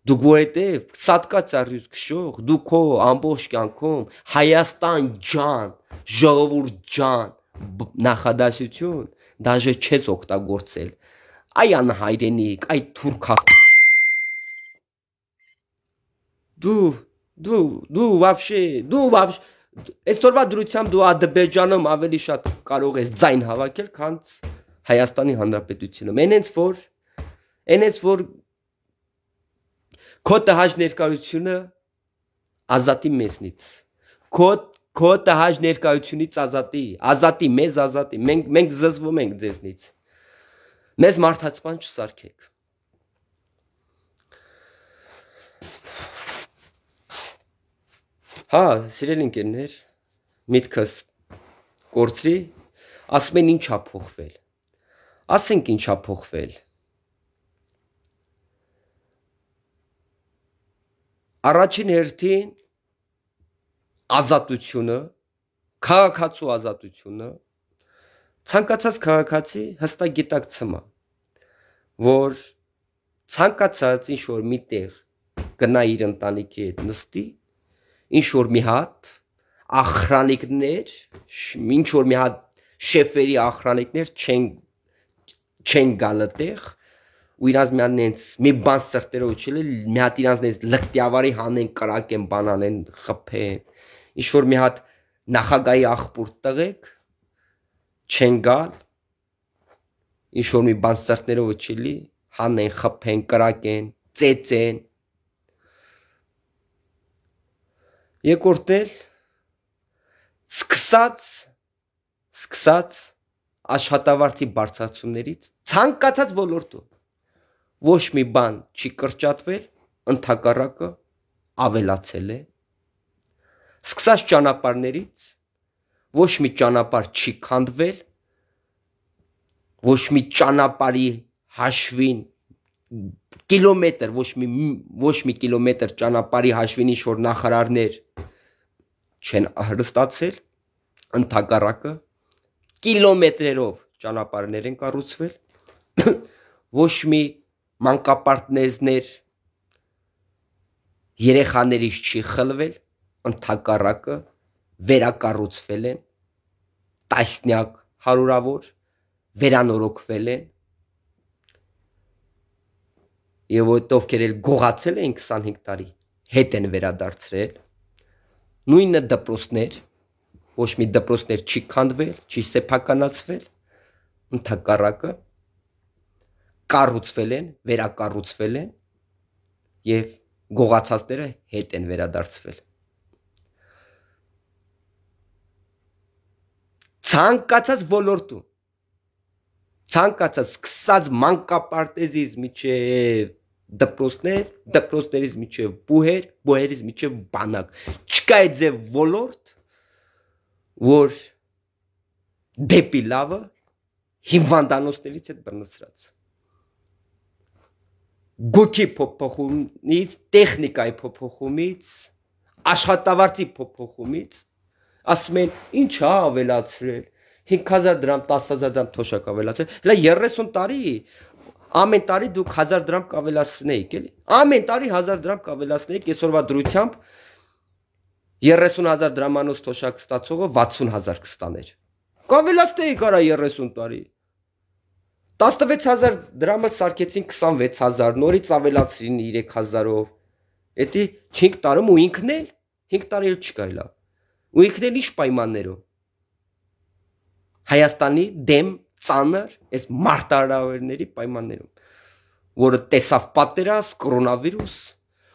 A: Դուք որովհետև սատկած առյուծ քշող, դուք քո ամբողջ կյանքում Հայաստան ջան, ժողովուրդ ջան, նախադասություն դաժե չես օգտագործել։ Այ անհայրենիք, այ թուրքա։ Դու вообще այսօրվա դրությամբ դու Ադրբեջանում ավելի շատ կարող ես ձայն հավաքել, քան Հայաստանի Հանրապետությունում։ Այնց որ քո տհաճ ներկայությունը ազատի մեզնից։ Քո տհաճ ներկայությունից ազատի մեզ ազատի։ Մենք զզվում ենք ձեզնից։ Մեզ մարդացման չսարքեք։ Հա, սիրելի ընկերներ, միտքս կորցրի, ասում են ինչ ա փոխվել։ Ասենք ինչ ա փոխվել։ Առաջին հերթին ազատությունը, քաղաքացու ազատությունը, ցանկացած քաղաքացի հստակ գիտակցում է, որ ցանկացած ինչ որ միտեղ գնա իր ընտանիքի հետ նստի, ինչ որ մի հատ ախրանիկներ, ինչ որ մի հատ շեֆերի ախրանիկներ չեն գալը տեղ ու իրանց մի բան սրտերով չել մի հատ իրանց լկտիավարի հանեն կրակեն բանանեն խփեն ինչ որ մի հատ նախագահի աղբուր տղեկ չեն գալ ինչ որ մի բան սրտերով չելի հանեն խփեն կրակեն ծեծեն երկրորդն էլ սկսած աշխատավարձի բարձրացումներից ցանկացած ոլորտում ոչ մի բան չի կրճատվել, ընդհակառակը ավելացել է։ Սկսած ճանապարհներից ոչ մի ճանապարհ չի քանդվել, ոչ մի ճանապարհի հաշվին կիլոմետր, ոչ մի կիլոմետր ճանապարհի հաշվին ինչ որ նախարարներ չեն հրստացել, ընդհակառակը կիլոմետրերով ճանապարհներ են կառուցվել, ոչ մի մանկապարտեզներ երեխաներից չի խլվել, ընդհակառակը վերակառուցվել են, տասնյակ հարյուրավոր վերանորոգվել են, եւ ովքեր էլ գողացել են 25 տարի, հետ են վերադարձրել, նույնը դպրոցներ, ոչ մի դպրոցներ չի քանդվել, չի սեփականացվել, ընդհակառակը կառուցվել են, վերակառուցվել են եւ գողացածները հետ են վերադարձվել։ Ցանկացած ոլորտում, ցանկացած սկսած մանկապարտեզից միջև դպրոցներից միջև բուհերից միջև բանակ, չկա այդձև ոլորտ, որ դեպի լավը հիվանդանոցներից հետ բռնցրած։ Գոքի փոփոխումից, տեխնիկայի փոփոխումից, աշխատավարձի փոփոխումից, ասում են, ինչ է ավելացրել, 5000 դրամ, 10000 դրամ թոշակ ավելացրել, հələ 30 տարի, ամեն տարի դուք 1000 դրամ կավելացնեիք, էլի, ամեն տարի 1000 դրամ կավելացնեիք, այսօրվա դրությամբ 30000 դրամանոց թոշակ ստացողը 60000 կստաներ, կավելացնեիք արա 30 տարի, 16000 դրամը սարքեցին 26000, նորից ավելացրին 3000-ով, էդի 5 տարում ու ինքն էլ 5 տարի էլ չկայլա, ու ինքն էլ ինչ պայմաններով, Հայաստանի դեմ ծանր այս մարտահրավերների պայմաններում, որը տեսավ պատերազմ, կորոնավիրուս,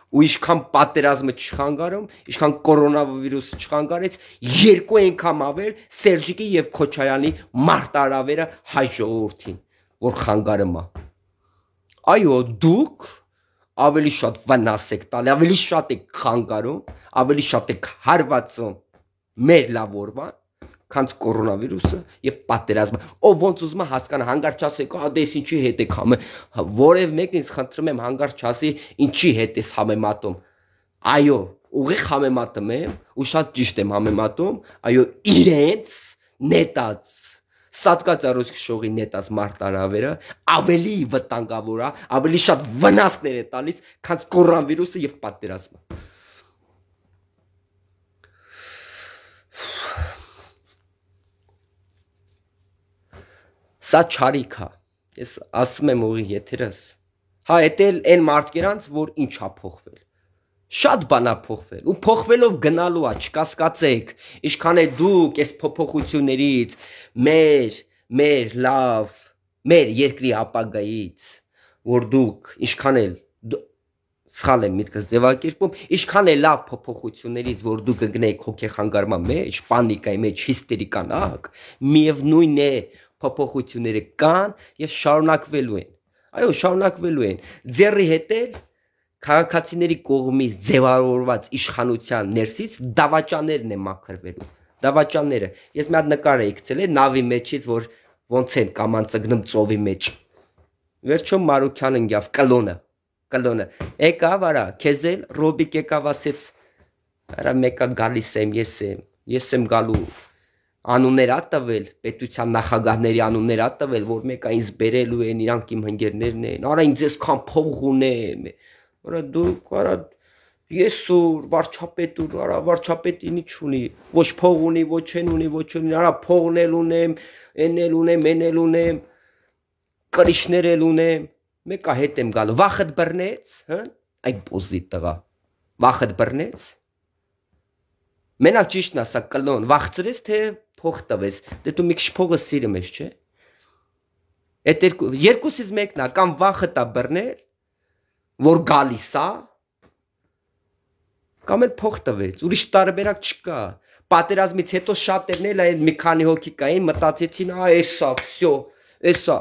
A: ու ինչքան պատերազմը չխանգարում, ինչքան կորոնավիրուսը չխանգարեց, 2 անգամ ավել Սերժիկի եւ Քոչարյանի մարտահրավերը հայ ժողովրդին։ որ խանգարում է։ Այո, դուք ավելի շատ վնաս եք տալի, ավելի շատ եք խանգարում, ավելի շատ եք հարվածում մեր լավ օրվան, քան կորոնավիրուսը եւ պատերազմը։ Ով ոնց ուզում է հասկանա, հանգարց ասեք, դες ինչի հետ եք համը, որև մեկն ինձ խնդրում եմ հանգարց ասի, ինչի հետ ես համեմատում։ Այո, ուղիղ համեմատում եմ, ու շատ ճիշտ եմ համեմատում, այո, իրենց նետած Սատկած առույց քշողի նետած մարտարավերը ավելի վտանգավոր է, ավելի շատ վնասներ է տալիս, քան կորոնավիրուսը եւ պատերազմը։ Սա չարիք է։ Ես ասում եմ ուղի եթերս։ Հա, էդ էլ այն մարդկանց, որ ինչ է փոխվել։ Շատ բան է փոխվել, ու փոխվելով գնալու է, չկասկածեք, ինչքան է դուք այս փոփոխություններից մեր լավ, մեր երկրի ապագայից, որ դուք ինչքան էլ սխալ եմ միտքս ձևակերպում, ինչքան է լավ փոփոխություններից, որ դուք գտնեք հոգեխանգարման մեջ, պանիկայի մեջ, հիստերիկանաք, միևնույն է փոփոխությունները կան եւ շարունակվելու են։ Այո, շարունակվելու են։ Ձեռի հետ էլ քաղաքացիների կողմից ձևավորված իշխանության ներսից դավաճաններն են մաքրվելու։ Դավաճանները։ Ես մի հատ նկար էի գցել նավի մեջից, որ ոնց են կաման ծգնում ծովի մեջ։ Վերջում Մարուքյանն գավ կլոնը։ Եկա վարա, քեզ էլ Ռոբիկ եկավ ասեց, արա մեկա գալիս եմ, ես եմ գալու։ Անուններ ա տվել, պետության նախագահների անուններ ա տվել, որ մեկա ինձ բերելու են, իրանք իմ հնգերներն են, արա ինձ այսքան փող ունեմ։ Արա դուք, արա ես ուր, վարչապետ ուր, արա վարչապետին ինչ ունի, ոչ փող ունի, ոչ են ունի, արա փողն էլ ունեմ, են էլ ունեմ, կրիշներ էլ ունեմ, մեկա հետ եմ գալու, վախդ բռնեց, հա, այ բոզի տղա, վախդ բռնեց, մենակ ճիշտն ասա կլոն, վախծրես, թե փող տվես, դե դու մի քիչ փողը սիրում ես, չէ, այդ երկուսից մեկն է, կամ վախդ ա բռնել, որ գալիս է, կամ էլ փող տվեց, ուրիշ տարբերակ չկա, պատերազմից հետո շատերն էլ այն մի քանի հոգի կային, մտածեցին, էսա, վсё, էսա,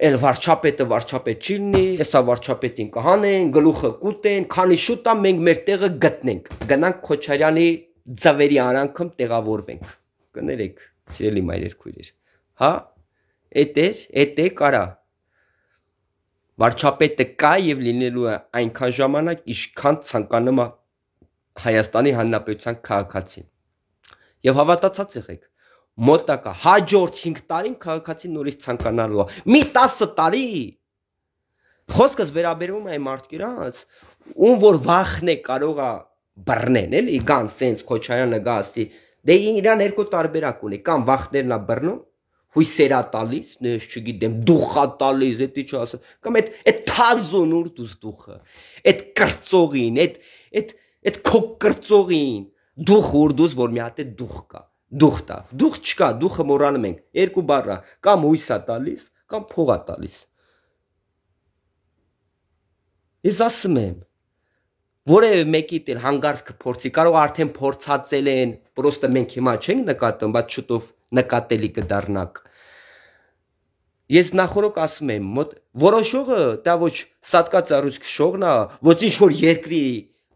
A: էլ վարչապետը վարչապետ չի լինի, էսա վարչապետին կհանեն, գլուխը կուտեն, քանի շուտ է մենք մեր տեղը գտնենք, գնանք Քոչարյանի ձվերի արանքում տեղավորվենք, կներեք, սիրելի մայրեր քույրեր, հա, էդ է կարա, վարչապետը կա եւ լինելու է այնքան ժամանակ, ինչքան ցանկանում է Հայաստանի Հանրապետության քաղաքացին։ Եվ հավատացած եղեք, մոտակա հաջորդ 5 տարին քաղաքացին նորից ցանկանալու է։ Մի 10 տարի խոսքս վերաբերում է այն մարդկանց, ում որ վախն է կարող է բռնեն, էլի, գան սենց Քոչարյանը գա ասի, դե իրան երկու տարբերակ ունի, կամ վախներն է բռնում, հույսերա տալիս, նես չգիտեմ, դուխա տալիս, էդի չասա, կամ այդ թազուն ուր դուս դուխը, այդ կրծողին, այդ քո կրծողին, դուխ ուր դուս, որ մի հատ է դուխ կա, դուխ տա, դուխ չկա, դուխը մոռանում ենք, երկու բառ է, կամ հույս է տալիս, կամ փող է տալիս։ Ես ասում եմ, որևէ մեկիդ էլ հանգարց կփորձի, կարող արդեն փորձածել են, պրոստը մենք հիմա չենք նկատում, բայց շուտով նկատելի կդառնաք։ Ես նախորոք ասում եմ, որոշողը դա ոչ սատկած առույց քշողն է, ոչ ինչ որ երկրի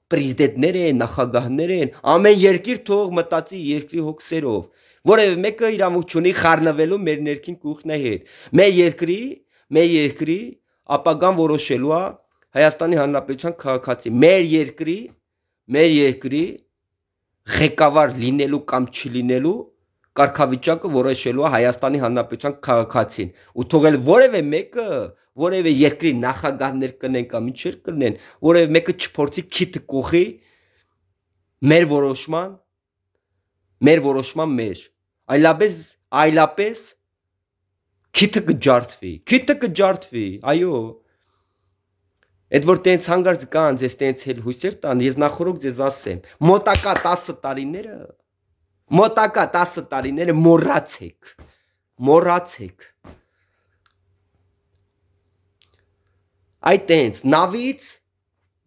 A: պրեզիդենտներ են, նախագահներ են, ամեն երկիր թող մտածի երկրի հոգսերով, որևէ մեկը իրավունք չունի խառնվելու մեր ներքին կուխնայի հետ։ Մեր երկրի ապագան որոշելու է Հայաստանի Հանրապետության քաղաքացի, մեր երկրի ղեկավար լինելու կամ չլինելու կարգավիճակը որոշելու է Հայաստանի Հանրապետության քաղաքացին, ու թողել որևէ մեկը, որևէ երկրի նախագահներ կնեն կամ ինչեր կլինեն, որևէ մեկը չփորձի քիթը կողի մեր որոշման մեջ, այլապես քիթը կջարդվի, այո, այդ որ տենց հանգարց կան, ձեզ տենց էլ հույսեր տան, ես նախորոք ձեզ ասեմ, մոտակա 10 տարիները մոռացեք, այդ տենց, նավից,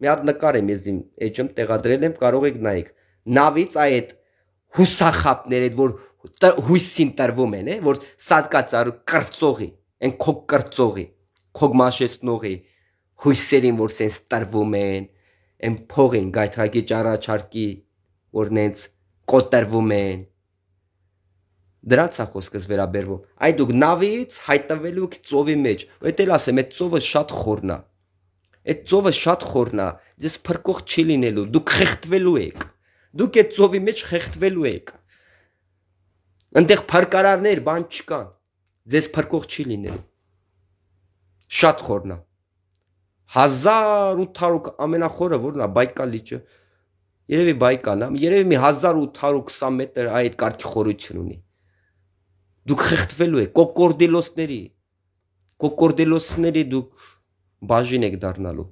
A: մի հատ նկար եմ ես իմ էջում տեղադրել եմ, կարող եք նայեք, նավից այդ հուսախապներ, այդ որ հույսին տրվում են, որ սատկածարու կրծողի, են քո կրծողի, քո մաշեցնողի հույսերին, որ սենց տրվում են, են փողին գայթակի ճարաչարկի, որ նենց կոտրվում են։ Դրանց է խոսքս վերաբերվում։ Այդ դուք նավից հայտնվելու եք ծովի մեջ, այդ էլ ասեմ, այդ ծովը շատ խորն է։ Այդ ծովը շատ խորն է, ձեզ փրկող չի լինելու, դուք խեղդվելու եք։ Դուք այդ ծովի մեջ խեղդվելու եք։ Այնտեղ փրկարարներ բան չկան, ձեզ փրկող չի լինելու։ Շատ խորն է։ 1800 ամենախորը որն է, Բայկալ լիճը։ Երևի Բայկալն է, երևի մի 1820 մետր այդ կարգի խորություն ունի։ Դուք խեղդվելու եք կոկորդելոսների դուք բաժին եք դառնալու։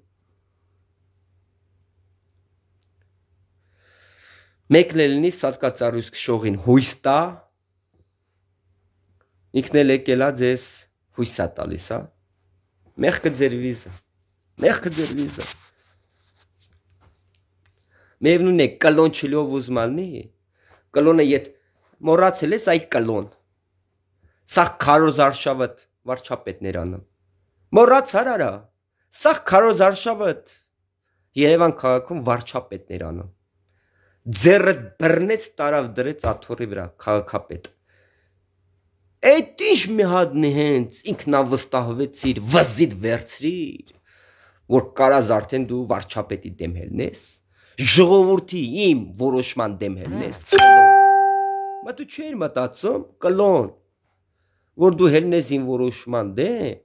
A: Մեկն էլ լինի սատկածառույց քշողին հույս տա, ինքն էլ եկել է ձեզ հույս է տալիս, հա։ Մեղքը ձեր վիզը, մեղքը ձեր վիզը։ Միևնույն է, կլոն չլիով ուզում ալնի, կլոնը ետ մոռացել ես այդ կլոն։ Սա Քարոզ Արշավըտ վարչապետներ անում։ Մոռացար արա, սա Քարոզ Արշավըտ Երևան քաղաքում վարչապետներ անում։ Ձեռը բռնեց տարավ դրեց աթոռի վրա քաղաքապետ։ Այդ ինչ մի հատն հենց ինքնավստահվեցիր, վզիդ վերցրիր, որ կարաս արդեն դու վարչապետի դեմ հելնես, ժողովրդի իմ որոշման դեմ հելնես, կլոն։ Մա դու չէիր մտածում, կլոն, որ դու հելնես իմ որոշման դեմ,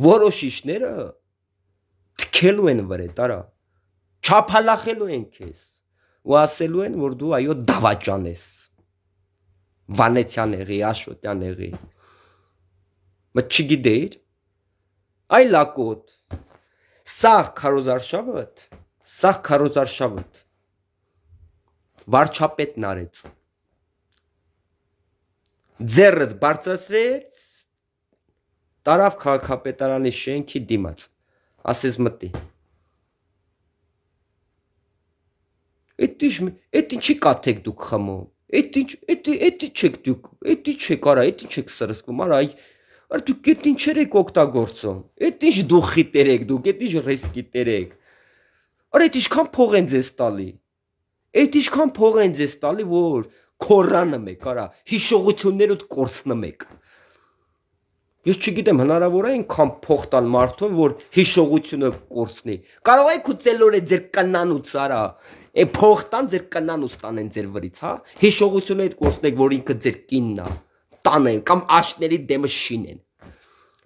A: որոշիչները թքելու են վրե, տարա, չափալախելու են քեզ, ու ասելու են, որ դու այո դավաճան ես, Վանեցյան եղի, Աշոտյան եղի, մը չգիտեիր, այ լակոտ, սաղ Քարոզ Արշավըտ, վարչապետն արեց, ձեռըդ բարձրացրեց, տարավ քաղաքապետարանի շենքի դիմաց, ասես մտի, Էդ ինչի կաթեք դուք խմում, էդ չեք արա, էդ ինչ եք սրսկում, արա, դուք էդ ինչեր եք օգտագործում, էդ ինչ դուխիտեր եք դուք, էդ ինչ ռեսկիտեր եք, արա էդ ինչքան փող են ձեզ տալի, էդ ինչքան փող են ձեզ տալի, որ քորանում եք, արա, հիշողություններդ կորցնում եք, ես չգիտեմ հնարավոր է այնքան փող տալ մարդուն, որ հիշողությունը կորցնի, կարող եք ու ծելորե ձեր կնանուց, արա, Է փող տան ձեր կնանուց տանեն ձեր վրից, հա, հիշողությունը այդ կորցնեք, որ ինքը ձեր կինն է, տանեն, կամ աշների դեմը շինեն,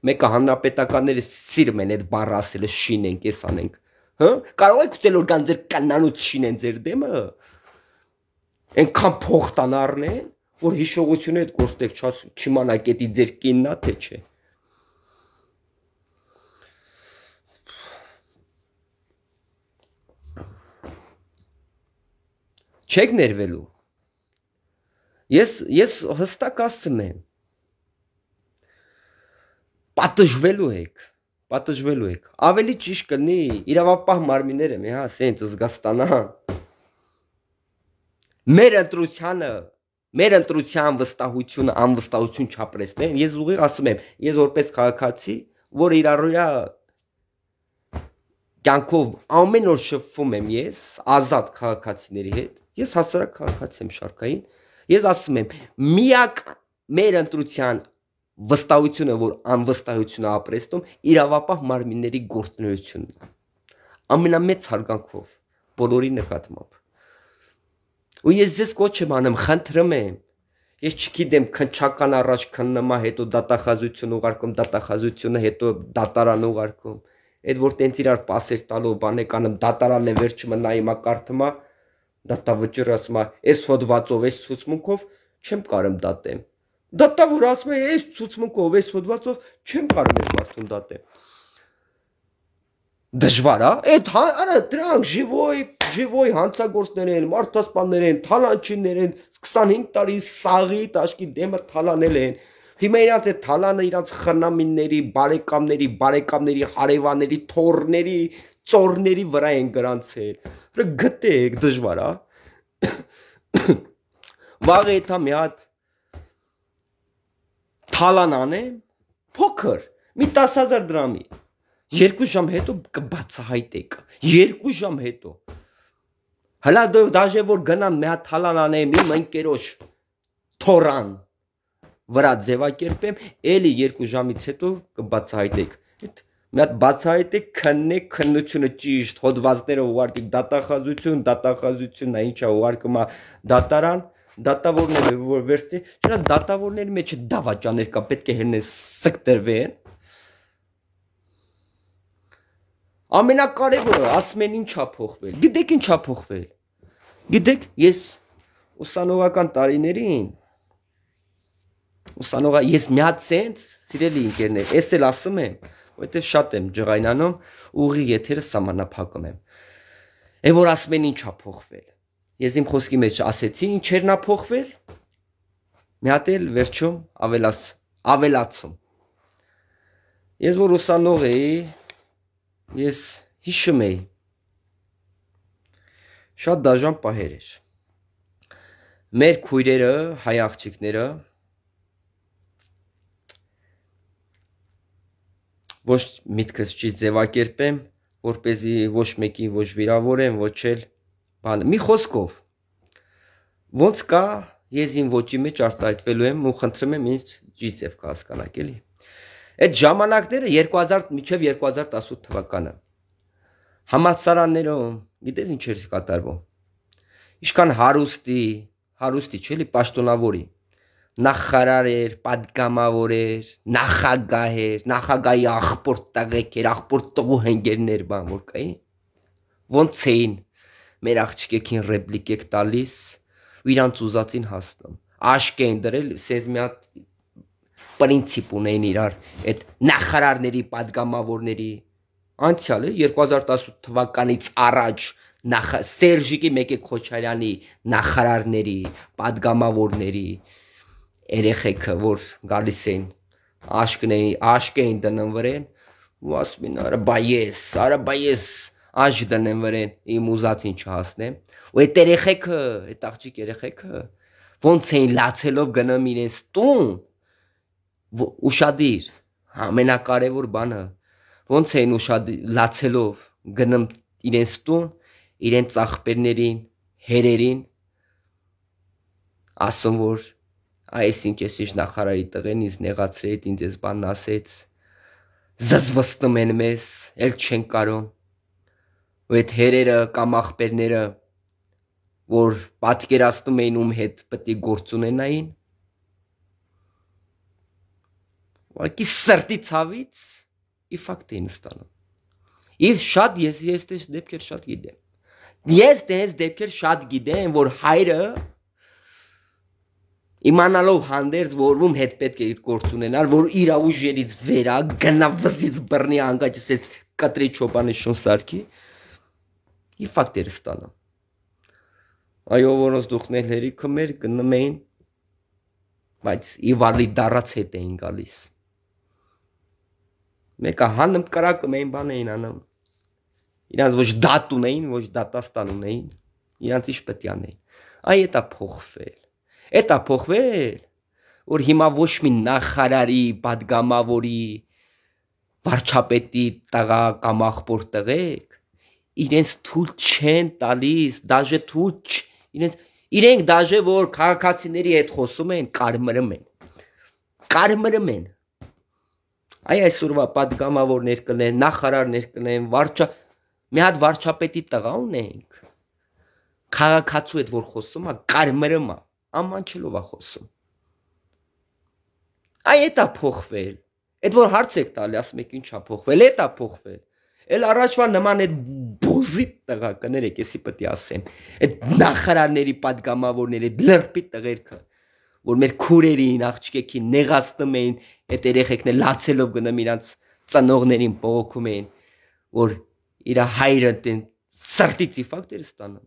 A: մեկը հանրապետականները սիրում են այդ բառը ասելը շինենք, ես անենք, հա, կարող եք ուտել որ կան ձեր կնանուց շինեն ձեր դեմը, այնքան փող տան առնեն, որ հիշողությունը այդ կորցնեք, չիմանաք էդի ձեր կինն է, թե չէ, Չեք ներվելու, ես հստակ ասում եմ, պատժվելու եք, ավելի ճիշտ կլինի, իրավապահ մարմինները մի հա, սենց զգաստանա, մեր ընտրության վստահությունը, անվստահություն չապրեսնեն, ես ուղիղ ասում եմ, ես որպես քաղաքացի, որ իրարույա կյանքով ամեն օր շփվում եմ ես, ազատ քաղաքացիների հետ, ես հասարակ քաղաքացի եմ շարքային, ես ասում եմ, միակ մեր ընտրության վստահությունը, որ անվստահությունը ապրեստում, իրավապահ մարմինների գործունեությունն է, ամենամեծ հարգանքով, բոլորի նկատմամբ, ու ես ձեզ կոչ եմ անում, խնդրում եմ, ես չգիտեմ քնչական առաջ քննումա, հետո դատախազություն ուղարկում, դատախազությունը հետո դատարան ուղարկում, այդ որ տենց իրար պասեր տալով բանեկանում դատարանն է վերջումը նայիմա կարդումա, դատավճիռ ասում է, այս հոդվածով, այս ցուցմունքով չեմ կարում դատեմ։ Դատավոր ասում է, այս ցուցմունքով, այս հոդվածով չեմ կարում այս մարդուն դատեմ։ Դժվար է, այդ արա դրանք ժիվոյ հանցագործներ են, մարդասպաններ են, թալանչիներ են, 25 տարի սաղի տաշկի դեմը թալանել են։ Հիմա իրանց այդ թալանը իրանց խնամինների, բարեկամների, հարևանների, թորների, ծորների վրա են գրանցել։ Գտեք, դժվար է։ Վաղ էթա մի հատ թալան անեմ, փոքր, մի 10,000 դրամի։ 2 ժամ հետո կբացահայտեք, 2 ժամ հետո։ Հլա դաժե որ գնամ մի հատ թալան անեմ, իմ ընկերոջ թորան վրա ձևակերպեմ, էլի 2 ժամից հետո կբացահայտեք։ Մի հատ բացահայտեք, քննեք, քննությունը ճիշտ, հոդվածները ուղարկեք դատախազություն, ինչա ուղարկում է դատարան, դատավորները որ վերցնի, չնայած դատավորների մեջ դավաճաներ կա, պետք է հերնեն սկտրվեն։ Ամենակարևորը ասում են ինչ ա փոխվել։ Գիտեք ինչ ա փոխվել։ Գիտեք, ես ուսանողական տարիներին ես մի հատ սենց սիրելի ընկերներ, ես էլ ասում եմ, որովհետև շատ եմ ջղայնանում, ուղի եթերը սահմանափակում եմ։ Է որ ասում են ինչ ա փոխվել։ Ես իմ խոսքի մեջ ասեցի, ինչերն ա փոխվել։ Մի հատ էլ վերջում ավելացում։ Ես որ ուսանող էի, ես հիշում էի շատ դաժան պահեր էր։ Մեր քույրերը, հայ աղջիկները ոչ միտքս չի ձևակերպեմ, որպեսզի ոչ մեկին ոչ վիրավորեմ, ոչ էլ բանը։ Մի խոսքով, ոնց կա ես իմ ոճի մեջ արտահայտվելու եմ ու խնդրում եմ ինձ ճիշտ ձև կհասկանաք, էլի։ Այդ ժամանակները 2000 մինչև 2018 թվականը համալսարաններում, գիտես ինչ էր կատարվում։ Ինչքան հարուստի չէ՞ էլի պաշտոնավորի։ Նախարար էր, պատգամավոր էր, նախագահ էր, նախագահի աղբոր տղեկ էր, աղբոր տղու հենգերներ բան որ կային։ Ոնց էին մեր աղջիկեքին ռեպլիկ եք տալիս ու իրանց ուզածին հասնում։ Աշկ էին դրել, սենց մի հատ պրինցիպ ունեին իրար, այդ նախարարների, պատգամավորների անցյալ է 2018 թվականից առաջ Սերժիկի Մեկե Քոչարյանի նախարարների, պատգամավորների երեխեքը որ գալիս էին աշկ էին դնում վրեն ու ասում են արա բա ես աշկ դնեմ վրեն իմ ուզածին չհասնեմ ու այդ երեխեքը այդ աղջիկ երեխեքը ոնց էին լացելով գնում իրենց տուն ուշադիր ամենակարևոր բանը ոնց էին լացելով գնում իրենց տուն իրենց աղբերներին հերերին ասում որ այս ինչ էս նախարարի տղեն ինձ նեղացրեց, ինձ էս բանն ասեց, զզվստում են մեզ, էլ չեն կարող, ու այդ հերերը կամ աղբերները, որ պատկերացնում էին ում հետ պետք է գործ ունենային, ուղղակի սրտի ցավից ի ֆակտ էին ստանում։ Եվ շատ ես դեպքեր շատ գիտեմ։ Ես դեպքեր շատ գիտեմ, որ հայրը իմանալով հանդերձ որում հետ պետք է գործ ունենալ, որ իր ուժերից վերա գնա վզից բռնի անգաճսեց կտրի չոպանի շուն սարքի, ի ֆակտ էր ստանում։ Այո, որոնց դուխներ հերիքը մեր գնում էին, բայց իվալի դարած հետ էին գալիս։ Մեկը հանում կրակում էին, բան էին անում։ Իրանց ոչ դատ ունեին, ոչ դատաստան ունեին, իրանց ինչ պետք է անեին։ Այ էտա փոխվել։ Էտա փոխվել, որ հիմա ոչ մի նախարարի, պատգամավորի, վարչապետի տղա կամ աղբոր տղեկ իրենց թույլ չեն տալիս, դաժե թույլ իրենք դաժե որ քաղաքացիների հետ խոսում են, կարմրում են։ Այ այսօրվա պատգամավորներ կլեն, նախարարներ կլեն, մի հատ վարչապետի տղա ունենք, քաղաքացու հետ որ խոսում է, կարմրում է, ամանչելով է խոսում։ Այ էտա փոխվել, այդ որ հարց եք տալի, ասում եք ինչ ա փոխվել, էտա փոխվել։ Էլ առաջվա նման այդ բոզի տղա կներեք, եսի պետք է ասեմ, այդ նախարարների, պատգամավորների, այդ լրպի տղերքը, որ մեր քուրերին, աղջիկեքին նեղացնում էին, այդ երեխեքները լացելով գնում իրանց ծնողներին բողոքում էին, որ իր հայրը սրտից ի ֆակտ էր ստանում։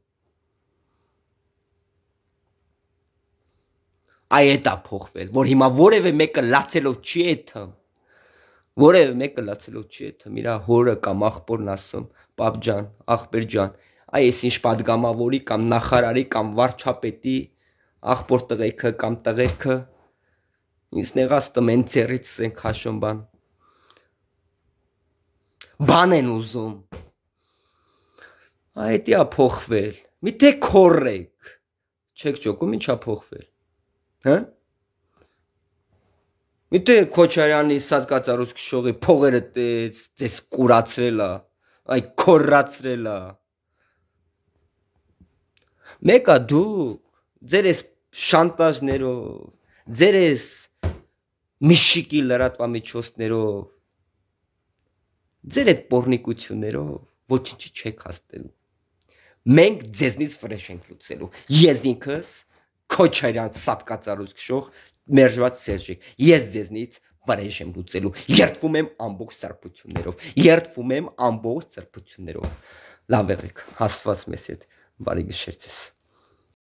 A: Այ էտա փոխվել, որ հիմա որևէ մեկը լացելով չի եթում, որևէ մեկը լացելով չի եթում, իր հորը կամ աղբորն ասում, պապ ջան, աղբեր ջան, այ ես ինչ պատգամավորի կամ նախարարի կամ վարչապետի աղբոր տղերքը կամ տղերքը ինձ նեղաստում են ձեռից են քաշում բան են ուզում այդիա փոխվել միթե քորեք չեք ճոկում ինչա փոխվել հա Միթե Քոչարյանի սածկածառուց քշողի փողերը ձեզ կուրացրել է, այ քորացրել է։ Մեկը դուք ձեր այս շանտաժներով, ձեր այս միշիկի լրատվամիջոցներով, ձեր այդ պոռնիկություններով ոչինչ չեք հասնելու։ Մենք ձեզնից վրեժ ենք լուծելու։ Ես ինքս Քոչարյան սատկածառուց քշող մերժված Սերժիկ, ես ձեզնից վրեժ եմ լուծելու, երդվում եմ ամբողջ սրբություններով, լավ եղեք, Աստված մեզ հետ բարի գիշեր ձեզ։